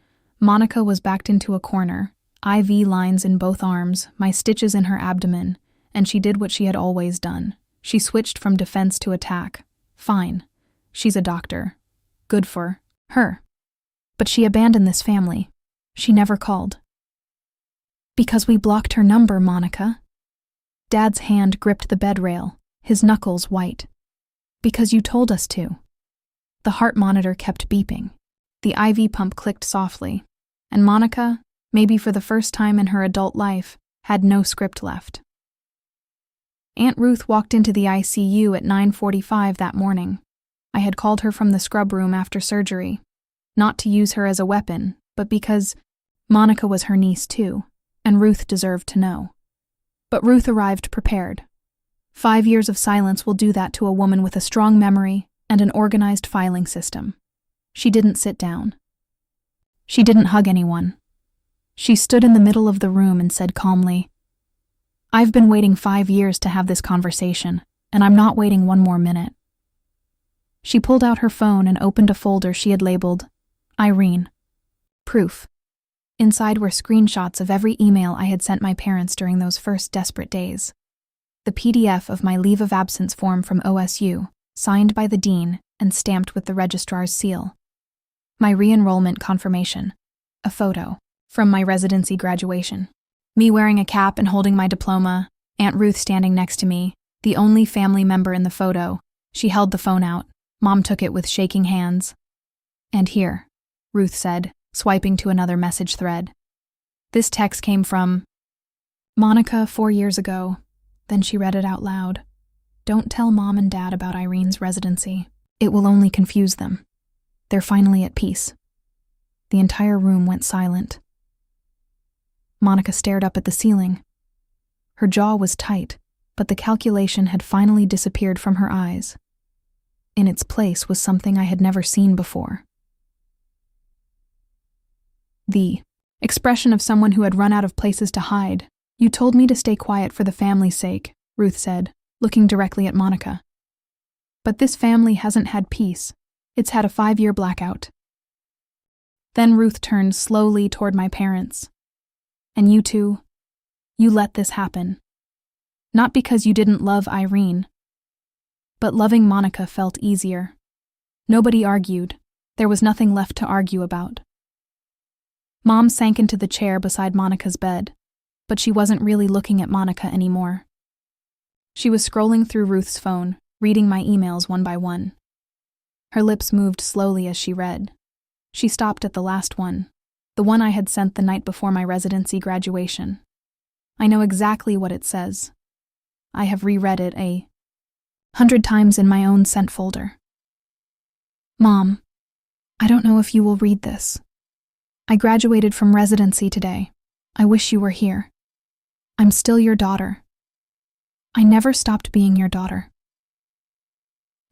Monica was backed into a corner, IV lines in both arms, my stitches in her abdomen, and she did what she had always done. She switched from defense to attack. Fine. She's a doctor. Good for her. But she abandoned this family. She never called. Because we blocked her number, Monica. Dad's hand gripped the bed rail, his knuckles white. Because you told us to. The heart monitor kept beeping. The IV pump clicked softly, and Monica, maybe for the first time in her adult life, had no script left. Aunt Ruth walked into the ICU at 9:45 that morning. I had called her from the scrub room after surgery, not to use her as a weapon, but because Monica was her niece too, and Ruth deserved to know. But Ruth arrived prepared. 5 years of silence will do that to a woman with a strong memory and an organized filing system. She didn't sit down. She didn't hug anyone. She stood in the middle of the room and said calmly, I've been waiting 5 years to have this conversation, and I'm not waiting 1 more minute. She pulled out her phone and opened a folder she had labeled Irene. Proof. Inside were screenshots of every email I had sent my parents during those first desperate days. The PDF of my leave of absence form from OSU, signed by the dean and stamped with the registrar's seal. My re-enrollment confirmation. A photo from my residency graduation. Me wearing a cap and holding my diploma, Aunt Ruth standing next to me, the only family member in the photo. She held the phone out. Mom took it with shaking hands. And here, Ruth said, swiping to another message thread. This text came from Monica 4 years ago. Then she read it out loud. Don't tell Mom and Dad about Irene's residency. It will only confuse them. They're finally at peace. The entire room went silent. Monica stared up at the ceiling. Her jaw was tight, but the calculation had finally disappeared from her eyes. In its place was something I had never seen before. The expression of someone who had run out of places to hide. You told me to stay quiet for the family's sake, Ruth said, looking directly at Monica. But this family hasn't had peace. It's had a 5-year blackout. Then Ruth turned slowly toward my parents. And you two, you let this happen. Not because you didn't love Irene, but loving Monica felt easier. Nobody argued. There was nothing left to argue about. Mom sank into the chair beside Monica's bed, but she wasn't really looking at Monica anymore. She was scrolling through Ruth's phone, reading my emails one by one. Her lips moved slowly as she read. She stopped at the last one, the one I had sent the night before my residency graduation. I know exactly what it says. I have reread it 100 times in my own sent folder. Mom, I don't know if you will read this. I graduated from residency today. I wish you were here. I'm still your daughter. I never stopped being your daughter.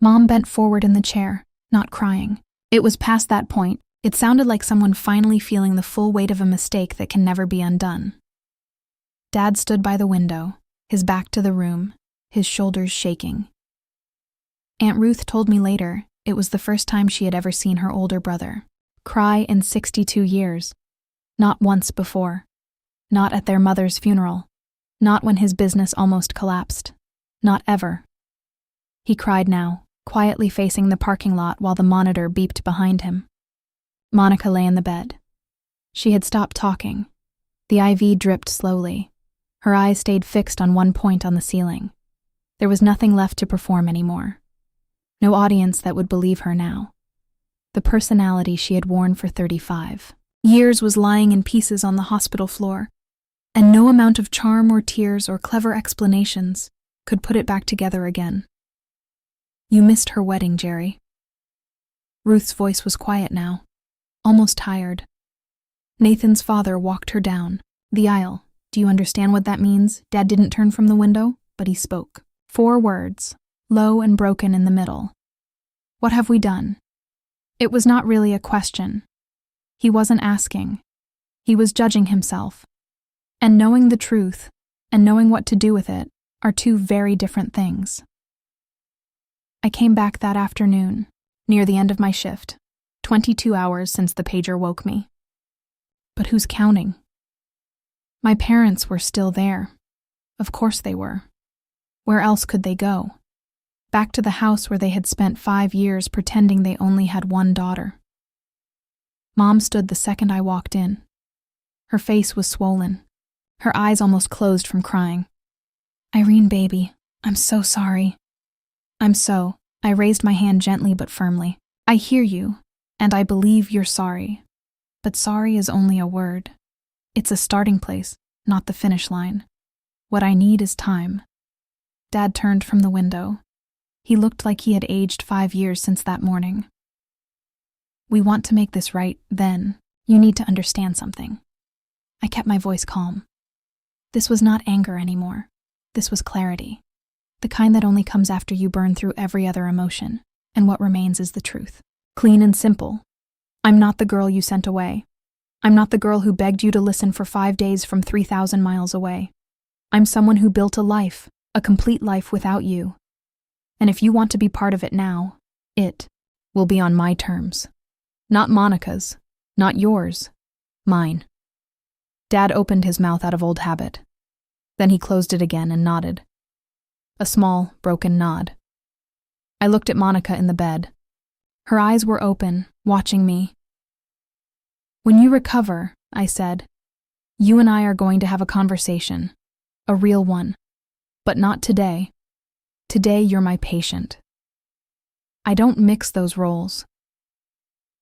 Mom bent forward in the chair, not crying. It was past that point. It sounded like someone finally feeling the full weight of a mistake that can never be undone. Dad stood by the window, his back to the room, his shoulders shaking. Aunt Ruth told me later it was the first time she had ever seen her older brother cry in 62 years. Not once before. Not at their mother's funeral. Not when his business almost collapsed. Not ever. He cried now, quietly facing the parking lot while the monitor beeped behind him. Monica lay in the bed. She had stopped talking. The IV dripped slowly. Her eyes stayed fixed on one point on the ceiling. There was nothing left to perform anymore. No audience that would believe her now. The personality she had worn for 35 years was lying in pieces on the hospital floor, and no amount of charm or tears or clever explanations could put it back together again. You missed her wedding, Jerry. Ruth's voice was quiet now, almost tired. Nathan's father walked her down the aisle. Do you understand what that means? Dad didn't turn from the window, but he spoke. 4 words, low and broken in the middle. What have we done? It was not really a question. He wasn't asking. He was judging himself. And knowing the truth and knowing what to do with it are 2 very different things. I came back that afternoon, near the end of my shift, 22 hours since the pager woke me. But who's counting? My parents were still there. Of course they were. Where else could they go? Back to the house where they had spent 5 years pretending they only had one daughter. Mom stood the second I walked in. Her face was swollen. Her eyes almost closed from crying. Irene, baby, I'm so sorry. I raised my hand gently but firmly. I hear you, and I believe you're sorry. But sorry is only a word. It's a starting place, not the finish line. What I need is time. Dad turned from the window. He looked like he had aged 5 years since that morning. We want to make this right, then. You need to understand something. I kept my voice calm. This was not anger anymore. This was clarity. The kind that only comes after you burn through every other emotion, and what remains is the truth. Clean and simple. I'm not the girl you sent away. I'm not the girl who begged you to listen for 5 days from 3,000 miles away. I'm someone who built a life, a complete life without you. And if you want to be part of it now, it will be on my terms. Not Monica's, not yours, mine. Dad opened his mouth out of old habit. Then he closed it again and nodded. A small, broken nod. I looked at Monica in the bed. Her eyes were open, watching me. When you recover, I said, you and I are going to have a conversation. A real one. But not today. Today you're my patient. I don't mix those roles.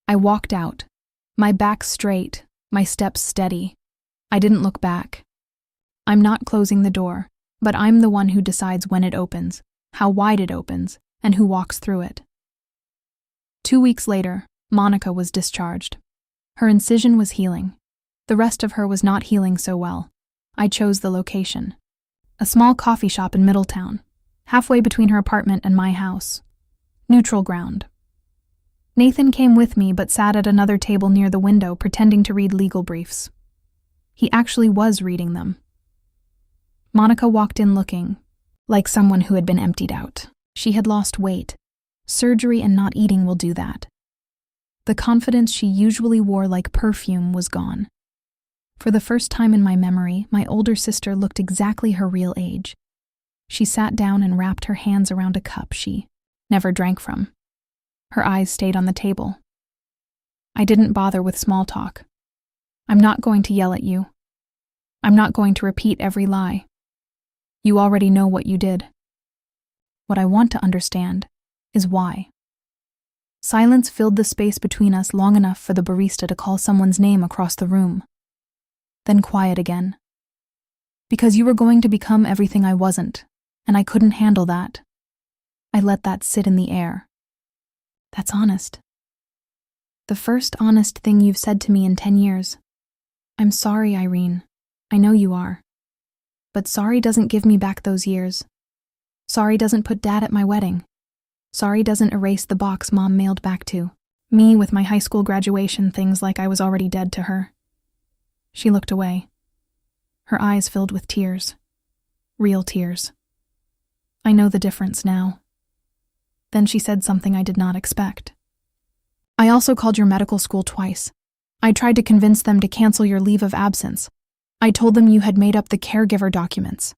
I walked out, my back straight, my steps steady. I didn't look back. I'm not closing the door, but I'm the one who decides when it opens, how wide it opens, and who walks through it. 2 weeks later, Monica was discharged. Her incision was healing. The rest of her was not healing so well. I chose the location. A small coffee shop in Middletown, halfway between her apartment and my house. Neutral ground. Nathan came with me but sat at another table near the window pretending to read legal briefs. He actually was reading them. Monica walked in looking like someone who had been emptied out. She had lost weight. Surgery and not eating will do that. The confidence she usually wore like perfume was gone. For the first time in my memory, my older sister looked exactly her real age. She sat down and wrapped her hands around a cup she never drank from. Her eyes stayed on the table. I didn't bother with small talk. I'm not going to yell at you. I'm not going to repeat every lie. You already know what you did. What I want to understand is why. Silence filled the space between us long enough for the barista to call someone's name across the room. Then quiet again. Because you were going to become everything I wasn't, and I couldn't handle that. I let that sit in the air. That's honest. The first honest thing you've said to me in 10 years. I'm sorry, Irene. I know you are. But sorry doesn't give me back those years. Sorry doesn't put Dad at my wedding. Sorry doesn't erase the box Mom mailed back to me with my high school graduation things like I was already dead to her. She looked away. Her eyes filled with tears. Real tears. I know the difference now. Then she said something I did not expect. I also called your medical school twice. I tried to convince them to cancel your leave of absence. I told them you had made up the caregiver documents.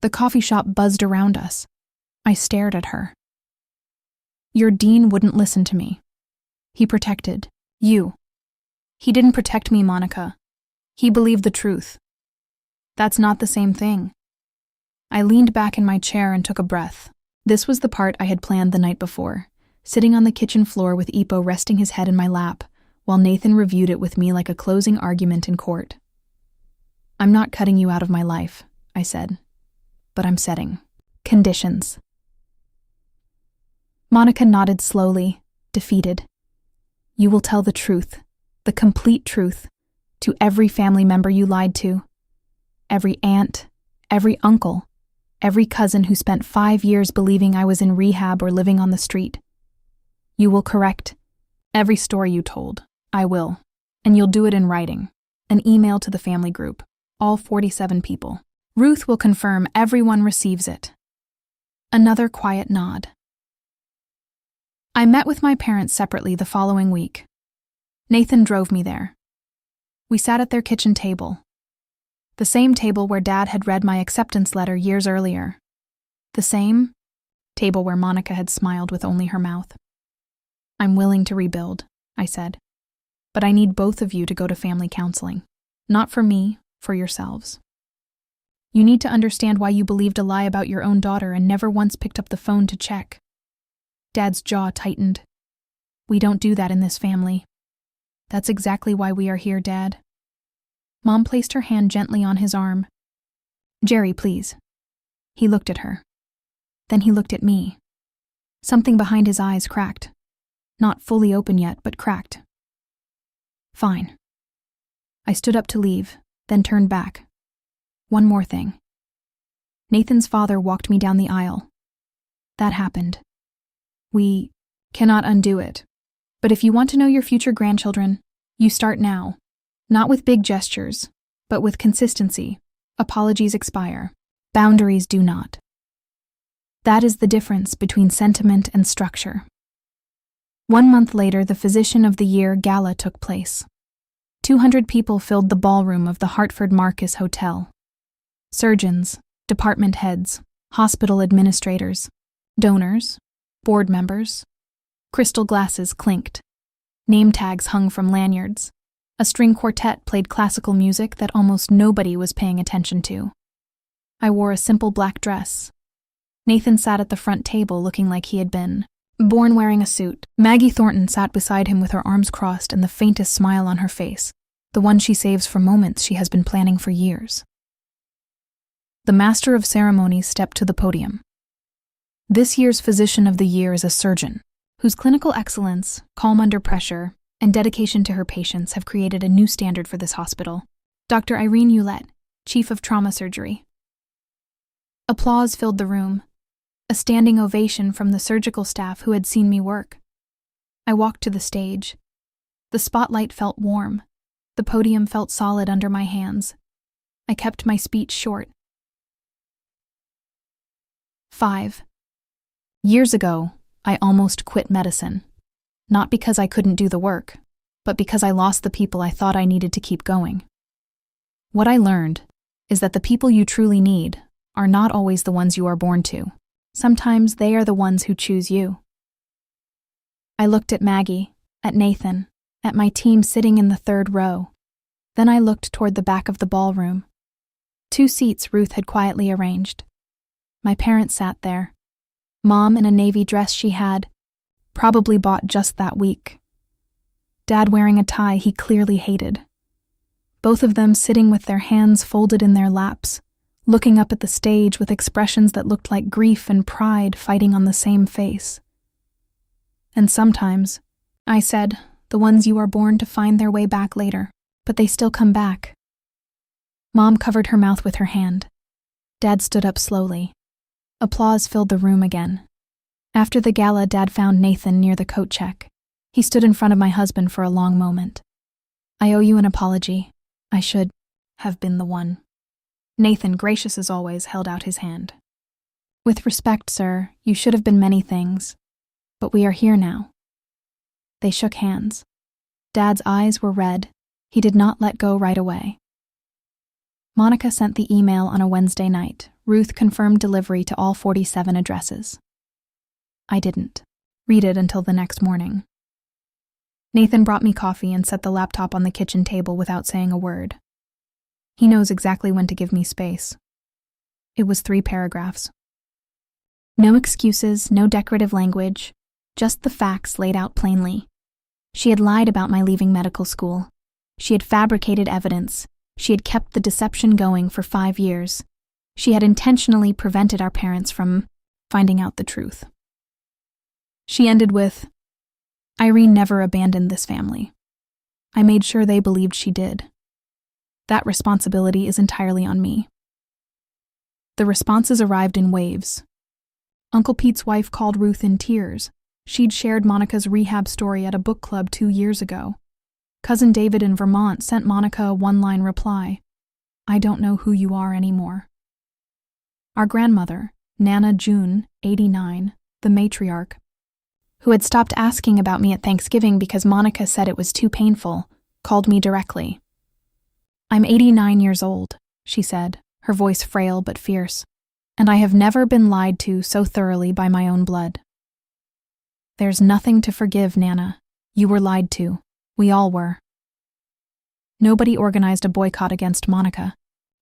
The coffee shop buzzed around us. I stared at her. Your dean wouldn't listen to me. He protected you. He didn't protect me, Monica. He believed the truth. That's not the same thing. I leaned back in my chair and took a breath. This was the part I had planned the night before, sitting on the kitchen floor with Ipo resting his head in my lap, while Nathan reviewed it with me like a closing argument in court. I'm not cutting you out of my life, I said, but I'm setting conditions. Monica nodded slowly, defeated. You will tell the truth, the complete truth, to every family member you lied to, every aunt, every uncle, every cousin who spent 5 years believing I was in rehab or living on the street. You will correct every story you told. I will. And you'll do it in writing. An email to the family group. All 47 people. Ruth will confirm everyone receives it. Another quiet nod. I met with my parents separately the following week. Nathan drove me there. We sat at their kitchen table. The same table where Dad had read my acceptance letter years earlier. The same table where Monica had smiled with only her mouth. I'm willing to rebuild, I said. But I need both of you to go to family counseling. Not for me, for yourselves. You need to understand why you believed a lie about your own daughter and never once picked up the phone to check. Dad's jaw tightened. We don't do that in this family. That's exactly why we are here, Dad. Mom placed her hand gently on his arm. Jerry, please. He looked at her. Then he looked at me. Something behind his eyes cracked. Not fully open yet, but cracked. Fine. I stood up to leave, then turned back. One more thing. Nathan's father walked me down the aisle. That happened. We cannot undo it. But if you want to know your future grandchildren, you start now. Not with big gestures, but with consistency. Apologies expire. Boundaries do not. That is the difference between sentiment and structure. 1 month later, the Physician of the Year Gala took place. 200 people filled the ballroom of the Hartford Marcus Hotel. Surgeons, department heads, hospital administrators, donors, board members. Crystal glasses clinked. Name tags hung from lanyards. A string quartet played classical music that almost nobody was paying attention to. I wore a simple black dress. Nathan sat at the front table looking like he had been born wearing a suit. Maggie Thornton sat beside him with her arms crossed and the faintest smile on her face, the one she saves for moments she has been planning for years. The Master of Ceremonies stepped to the podium. This year's Physician of the Year is a surgeon, whose clinical excellence, calm under pressure, and dedication to her patients have created a new standard for this hospital. Dr. Irene Hewlett, Chief of Trauma Surgery. Applause filled the room, a standing ovation from the surgical staff who had seen me work. I walked to the stage. The spotlight felt warm. The podium felt solid under my hands. I kept my speech short. 5 years ago, I almost quit medicine. Not because I couldn't do the work, but because I lost the people I thought I needed to keep going. What I learned is that the people you truly need are not always the ones you are born to. Sometimes they are the ones who choose you. I looked at Maggie, at Nathan, at my team sitting in the third row. Then I looked toward the back of the ballroom. 2 seats Ruth had quietly arranged. My parents sat there. Mom in a navy dress she had probably bought just that week. Dad wearing a tie he clearly hated. Both of them sitting with their hands folded in their laps, looking up at the stage with expressions that looked like grief and pride fighting on the same face. And sometimes, I said, the ones you are born to find their way back later, but they still come back. Mom covered her mouth with her hand. Dad stood up slowly. Applause filled the room again. After the gala, Dad found Nathan near the coat check. He stood in front of my husband for a long moment. I owe you an apology. I should have been the one. Nathan, gracious as always, held out his hand. With respect, sir, you should have been many things. But we are here now. They shook hands. Dad's eyes were red. He did not let go right away. Monica sent the email on a Wednesday night. Ruth confirmed delivery to all 47 addresses. I didn't read it until the next morning. Nathan brought me coffee and set the laptop on the kitchen table without saying a word. He knows exactly when to give me space. It was 3 paragraphs. No excuses, no decorative language, just the facts laid out plainly. She had lied about my leaving medical school. She had fabricated evidence. She had kept the deception going for 5 years. She had intentionally prevented our parents from finding out the truth. She ended with, Irene never abandoned this family. I made sure they believed she did. That responsibility is entirely on me. The responses arrived in waves. Uncle Pete's wife called Ruth in tears. She'd shared Monica's rehab story at a book club 2 years ago. Cousin David in Vermont sent Monica a one-line reply, I don't know who you are anymore. Our grandmother, Nana June, 89, the matriarch, who had stopped asking about me at Thanksgiving because Monica said it was too painful, called me directly. I'm 89 years old, she said, her voice frail but fierce, and I have never been lied to so thoroughly by my own blood. There's nothing to forgive, Nana. You were lied to. We all were. Nobody organized a boycott against Monica.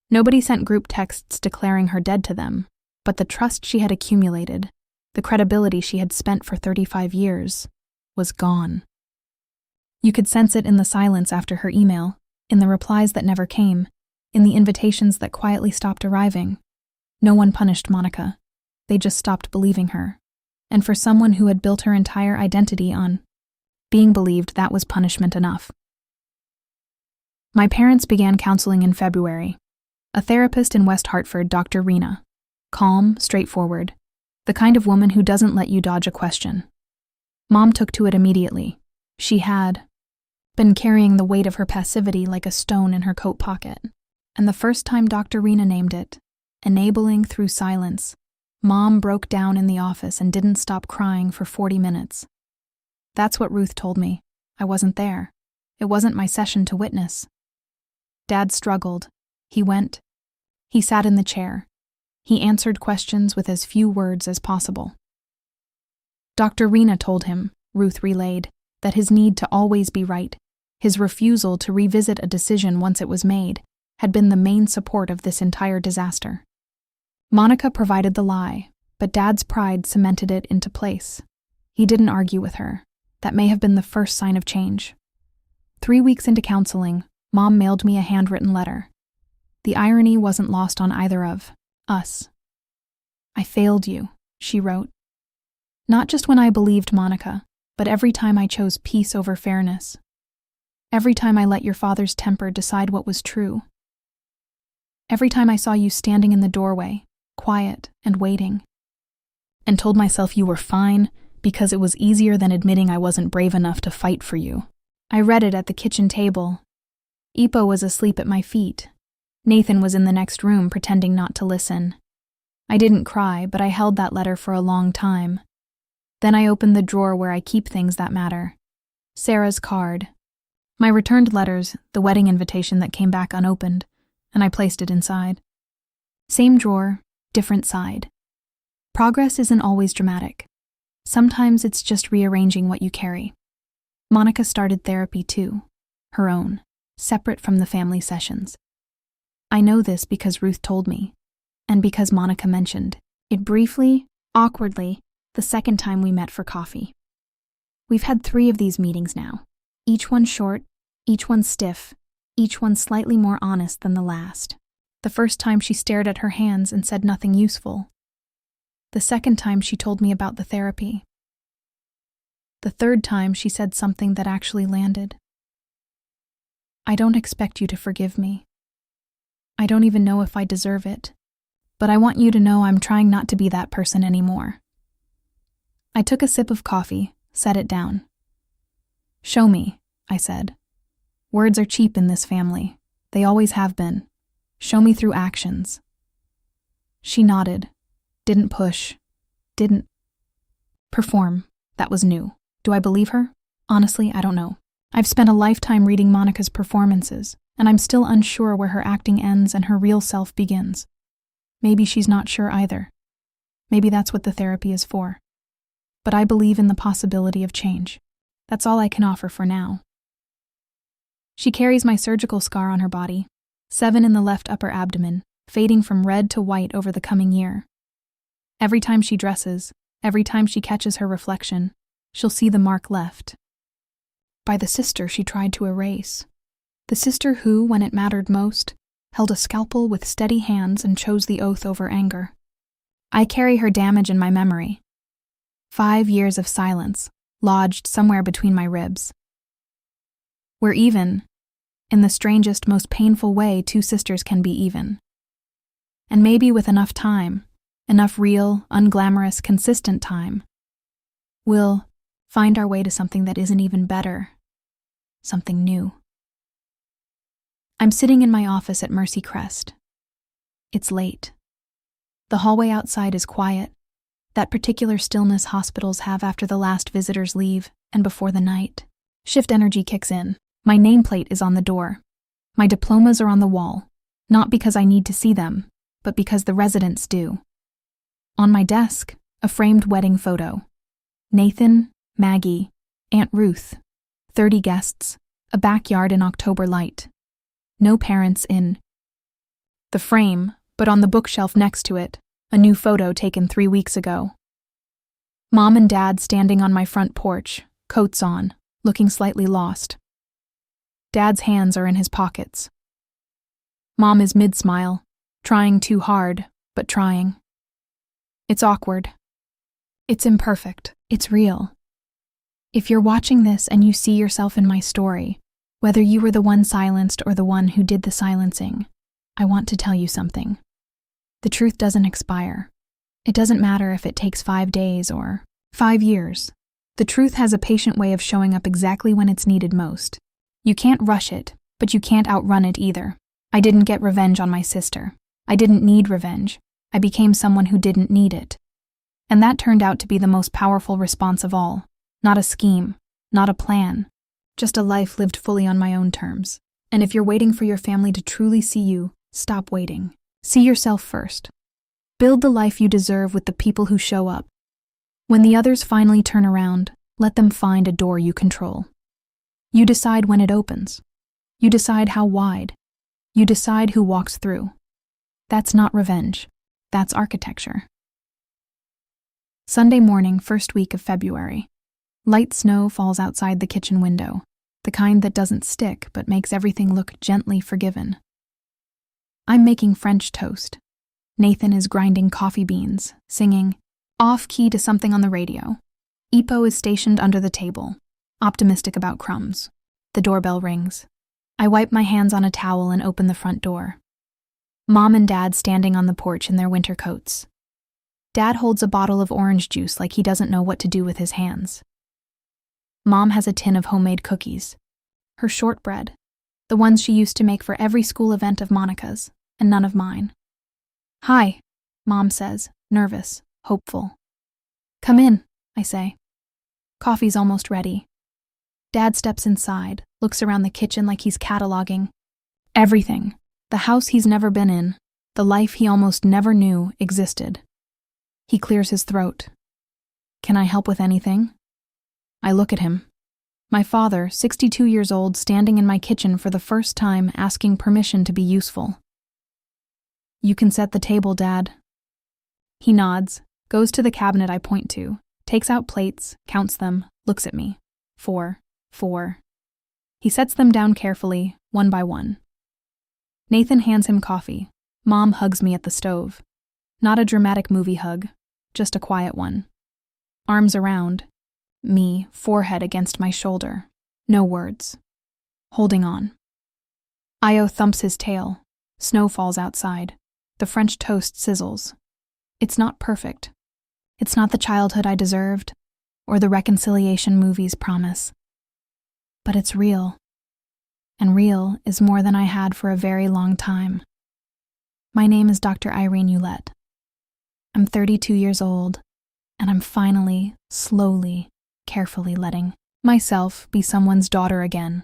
Nobody sent group texts declaring her dead to them, but the trust she had accumulated, the credibility she had spent for 35 years, was gone. You could sense it in the silence after her email, in the replies that never came, in the invitations that quietly stopped arriving. No one punished Monica. They just stopped believing her. And for someone who had built her entire identity on being believed, that was punishment enough. My parents began counseling in February. A therapist in West Hartford, Dr. Rena. Calm, straightforward. The kind of woman who doesn't let you dodge a question. Mom took to it immediately. She had been carrying the weight of her passivity like a stone in her coat pocket. And the first time Dr. Rena named it, enabling through silence, Mom broke down in the office and didn't stop crying for 40 minutes. That's what Ruth told me. I wasn't there. It wasn't my session to witness. Dad struggled. He went. He sat in the chair. He answered questions with as few words as possible. Dr. Rena told him, Ruth relayed, that his need to always be right, his refusal to revisit a decision once it was made, had been the main support of this entire disaster. Monica provided the lie, but Dad's pride cemented it into place. He didn't argue with her. That may have been the first sign of change. 3 weeks into counseling, Mom mailed me a handwritten letter. The irony wasn't lost on either of us. I failed you, she wrote. Not just when I believed Monica, but every time I chose peace over fairness. Every time I let your father's temper decide what was true. Every time I saw you standing in the doorway, quiet and waiting, and told myself you were fine because it was easier than admitting I wasn't brave enough to fight for you. I read it at the kitchen table. Ipo was asleep at my feet. Nathan was in the next room pretending not to listen. I didn't cry, but I held that letter for a long time. Then I opened the drawer where I keep things that matter. Sarah's card. My returned letters, the wedding invitation that came back unopened, and I placed it inside. Same drawer, different side. Progress isn't always dramatic. Sometimes it's just rearranging what you carry. Monica started therapy too, her own, separate from the family sessions. I know this because Ruth told me, and because Monica mentioned it briefly, awkwardly, the second time we met for coffee. We've had 3 of these meetings now, each one short, each one stiff, each one slightly more honest than the last. The first time she stared at her hands and said nothing useful. The second time she told me about the therapy. The third time she said something that actually landed. I don't expect you to forgive me. I don't even know if I deserve it, but I want you to know I'm trying not to be that person anymore. I took a sip of coffee, set it down. Show me, I said. Words are cheap in this family. They always have been. Show me through actions. She nodded. Didn't push. Didn't perform. That was new. Do I believe her? Honestly, I don't know. I've spent a lifetime reading Monica's performances, and I'm still unsure where her acting ends and her real self begins. Maybe she's not sure either. Maybe that's what the therapy is for. But I believe in the possibility of change. That's all I can offer for now. She carries my surgical scar on her body, 7 in the left upper abdomen, fading from red to white over the coming year. Every time she dresses, every time she catches her reflection, she'll see the mark left. By the sister she tried to erase. The sister who, when it mattered most, held a scalpel with steady hands and chose the oath over anger. I carry her damage in my memory. 5 years of silence, lodged somewhere between my ribs. We're even. In the strangest, most painful way 2 sisters can be even. And maybe with enough time, enough real, unglamorous, consistent time, we'll find our way to something that isn't even better, something new. I'm sitting in my office at Mercy Crest. It's late. The hallway outside is quiet, that particular stillness hospitals have after the last visitors leave and before the night. Shift energy kicks in. My nameplate is on the door. My diplomas are on the wall, not because I need to see them, but because the residents do. On my desk, a framed wedding photo. Nathan, Maggie, Aunt Ruth, 30 guests, a backyard in October light. No parents in the frame, but on the bookshelf next to it, a new photo taken 3 weeks ago. Mom and Dad standing on my front porch, coats on, looking slightly lost. Dad's hands are in his pockets. Mom is mid-smile, trying too hard, but trying. It's awkward. It's imperfect. It's real. If you're watching this and you see yourself in my story, whether you were the one silenced or the one who did the silencing, I want to tell you something. The truth doesn't expire. It doesn't matter if it takes 5 days or 5 years. The truth has a patient way of showing up exactly when it's needed most. You can't rush it, but you can't outrun it either. I didn't get revenge on my sister. I didn't need revenge. I became someone who didn't need it. And that turned out to be the most powerful response of all. Not a scheme, not a plan, just a life lived fully on my own terms. And if you're waiting for your family to truly see you, stop waiting. See yourself first. Build the life you deserve with the people who show up. When the others finally turn around, let them find a door you control. You decide when it opens. You decide how wide. You decide who walks through. That's not revenge. That's architecture. Sunday morning, first week of February. Light snow falls outside the kitchen window, the kind that doesn't stick but makes everything look gently forgiven. I'm making French toast. Nathan is grinding coffee beans, singing, off-key to something on the radio. Ipo is stationed under the table, optimistic about crumbs. The doorbell rings. I wipe my hands on a towel and open the front door. Mom and Dad standing on the porch in their winter coats. Dad holds a bottle of orange juice like he doesn't know what to do with his hands. Mom has a tin of homemade cookies. Her shortbread, the ones she used to make for every school event of Monica's, and none of mine. Hi, Mom says, nervous, hopeful. Come in, I say. Coffee's almost ready. Dad steps inside, looks around the kitchen like he's cataloging everything. The house he's never been in, the life he almost never knew existed. He clears his throat. Can I help with anything? I look at him. My father, 62 years old, standing in my kitchen for the first time, asking permission to be useful. "You can set the table, Dad." He nods, goes to the cabinet I point to, takes out plates, counts them, looks at me. 4. He sets them down carefully, one by one. Nathan hands him coffee. Mom hugs me at the stove. Not a dramatic movie hug, just a quiet one. Arms around me, forehead against my shoulder. No words. Holding on. Io thumps his tail. Snow falls outside. The French toast sizzles. It's not perfect. It's not the childhood I deserved, or the reconciliation movies promise. But it's real. And real is more than I had for a very long time. My name is Dr. Irene Ouellette. I'm 32 years old, and I'm finally, slowly, carefully letting myself be someone's daughter again.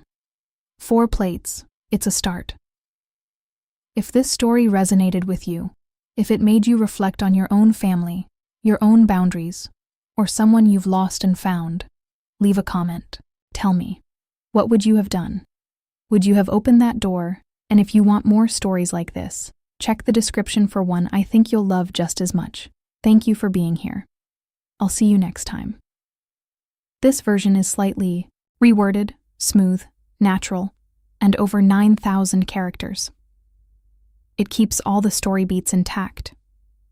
4 plates, it's a start. If this story resonated with you, if it made you reflect on your own family, your own boundaries, or someone you've lost and found, leave a comment. Tell me, what would you have done? Would you have opened that door? And if you want more stories like this, check the description for one I think you'll love just as much. Thank you for being here. I'll see you next time. This version is slightly reworded, smooth, natural, and over 9,000 characters. It keeps all the story beats intact.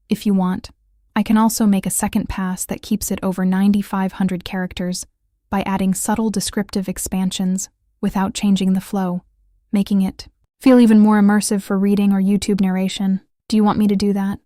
If you want, I can also make a second pass that keeps it over 9,500 characters by adding subtle descriptive expansions without changing the flow, making it feel even more immersive for reading or YouTube narration. Do you want me to do that?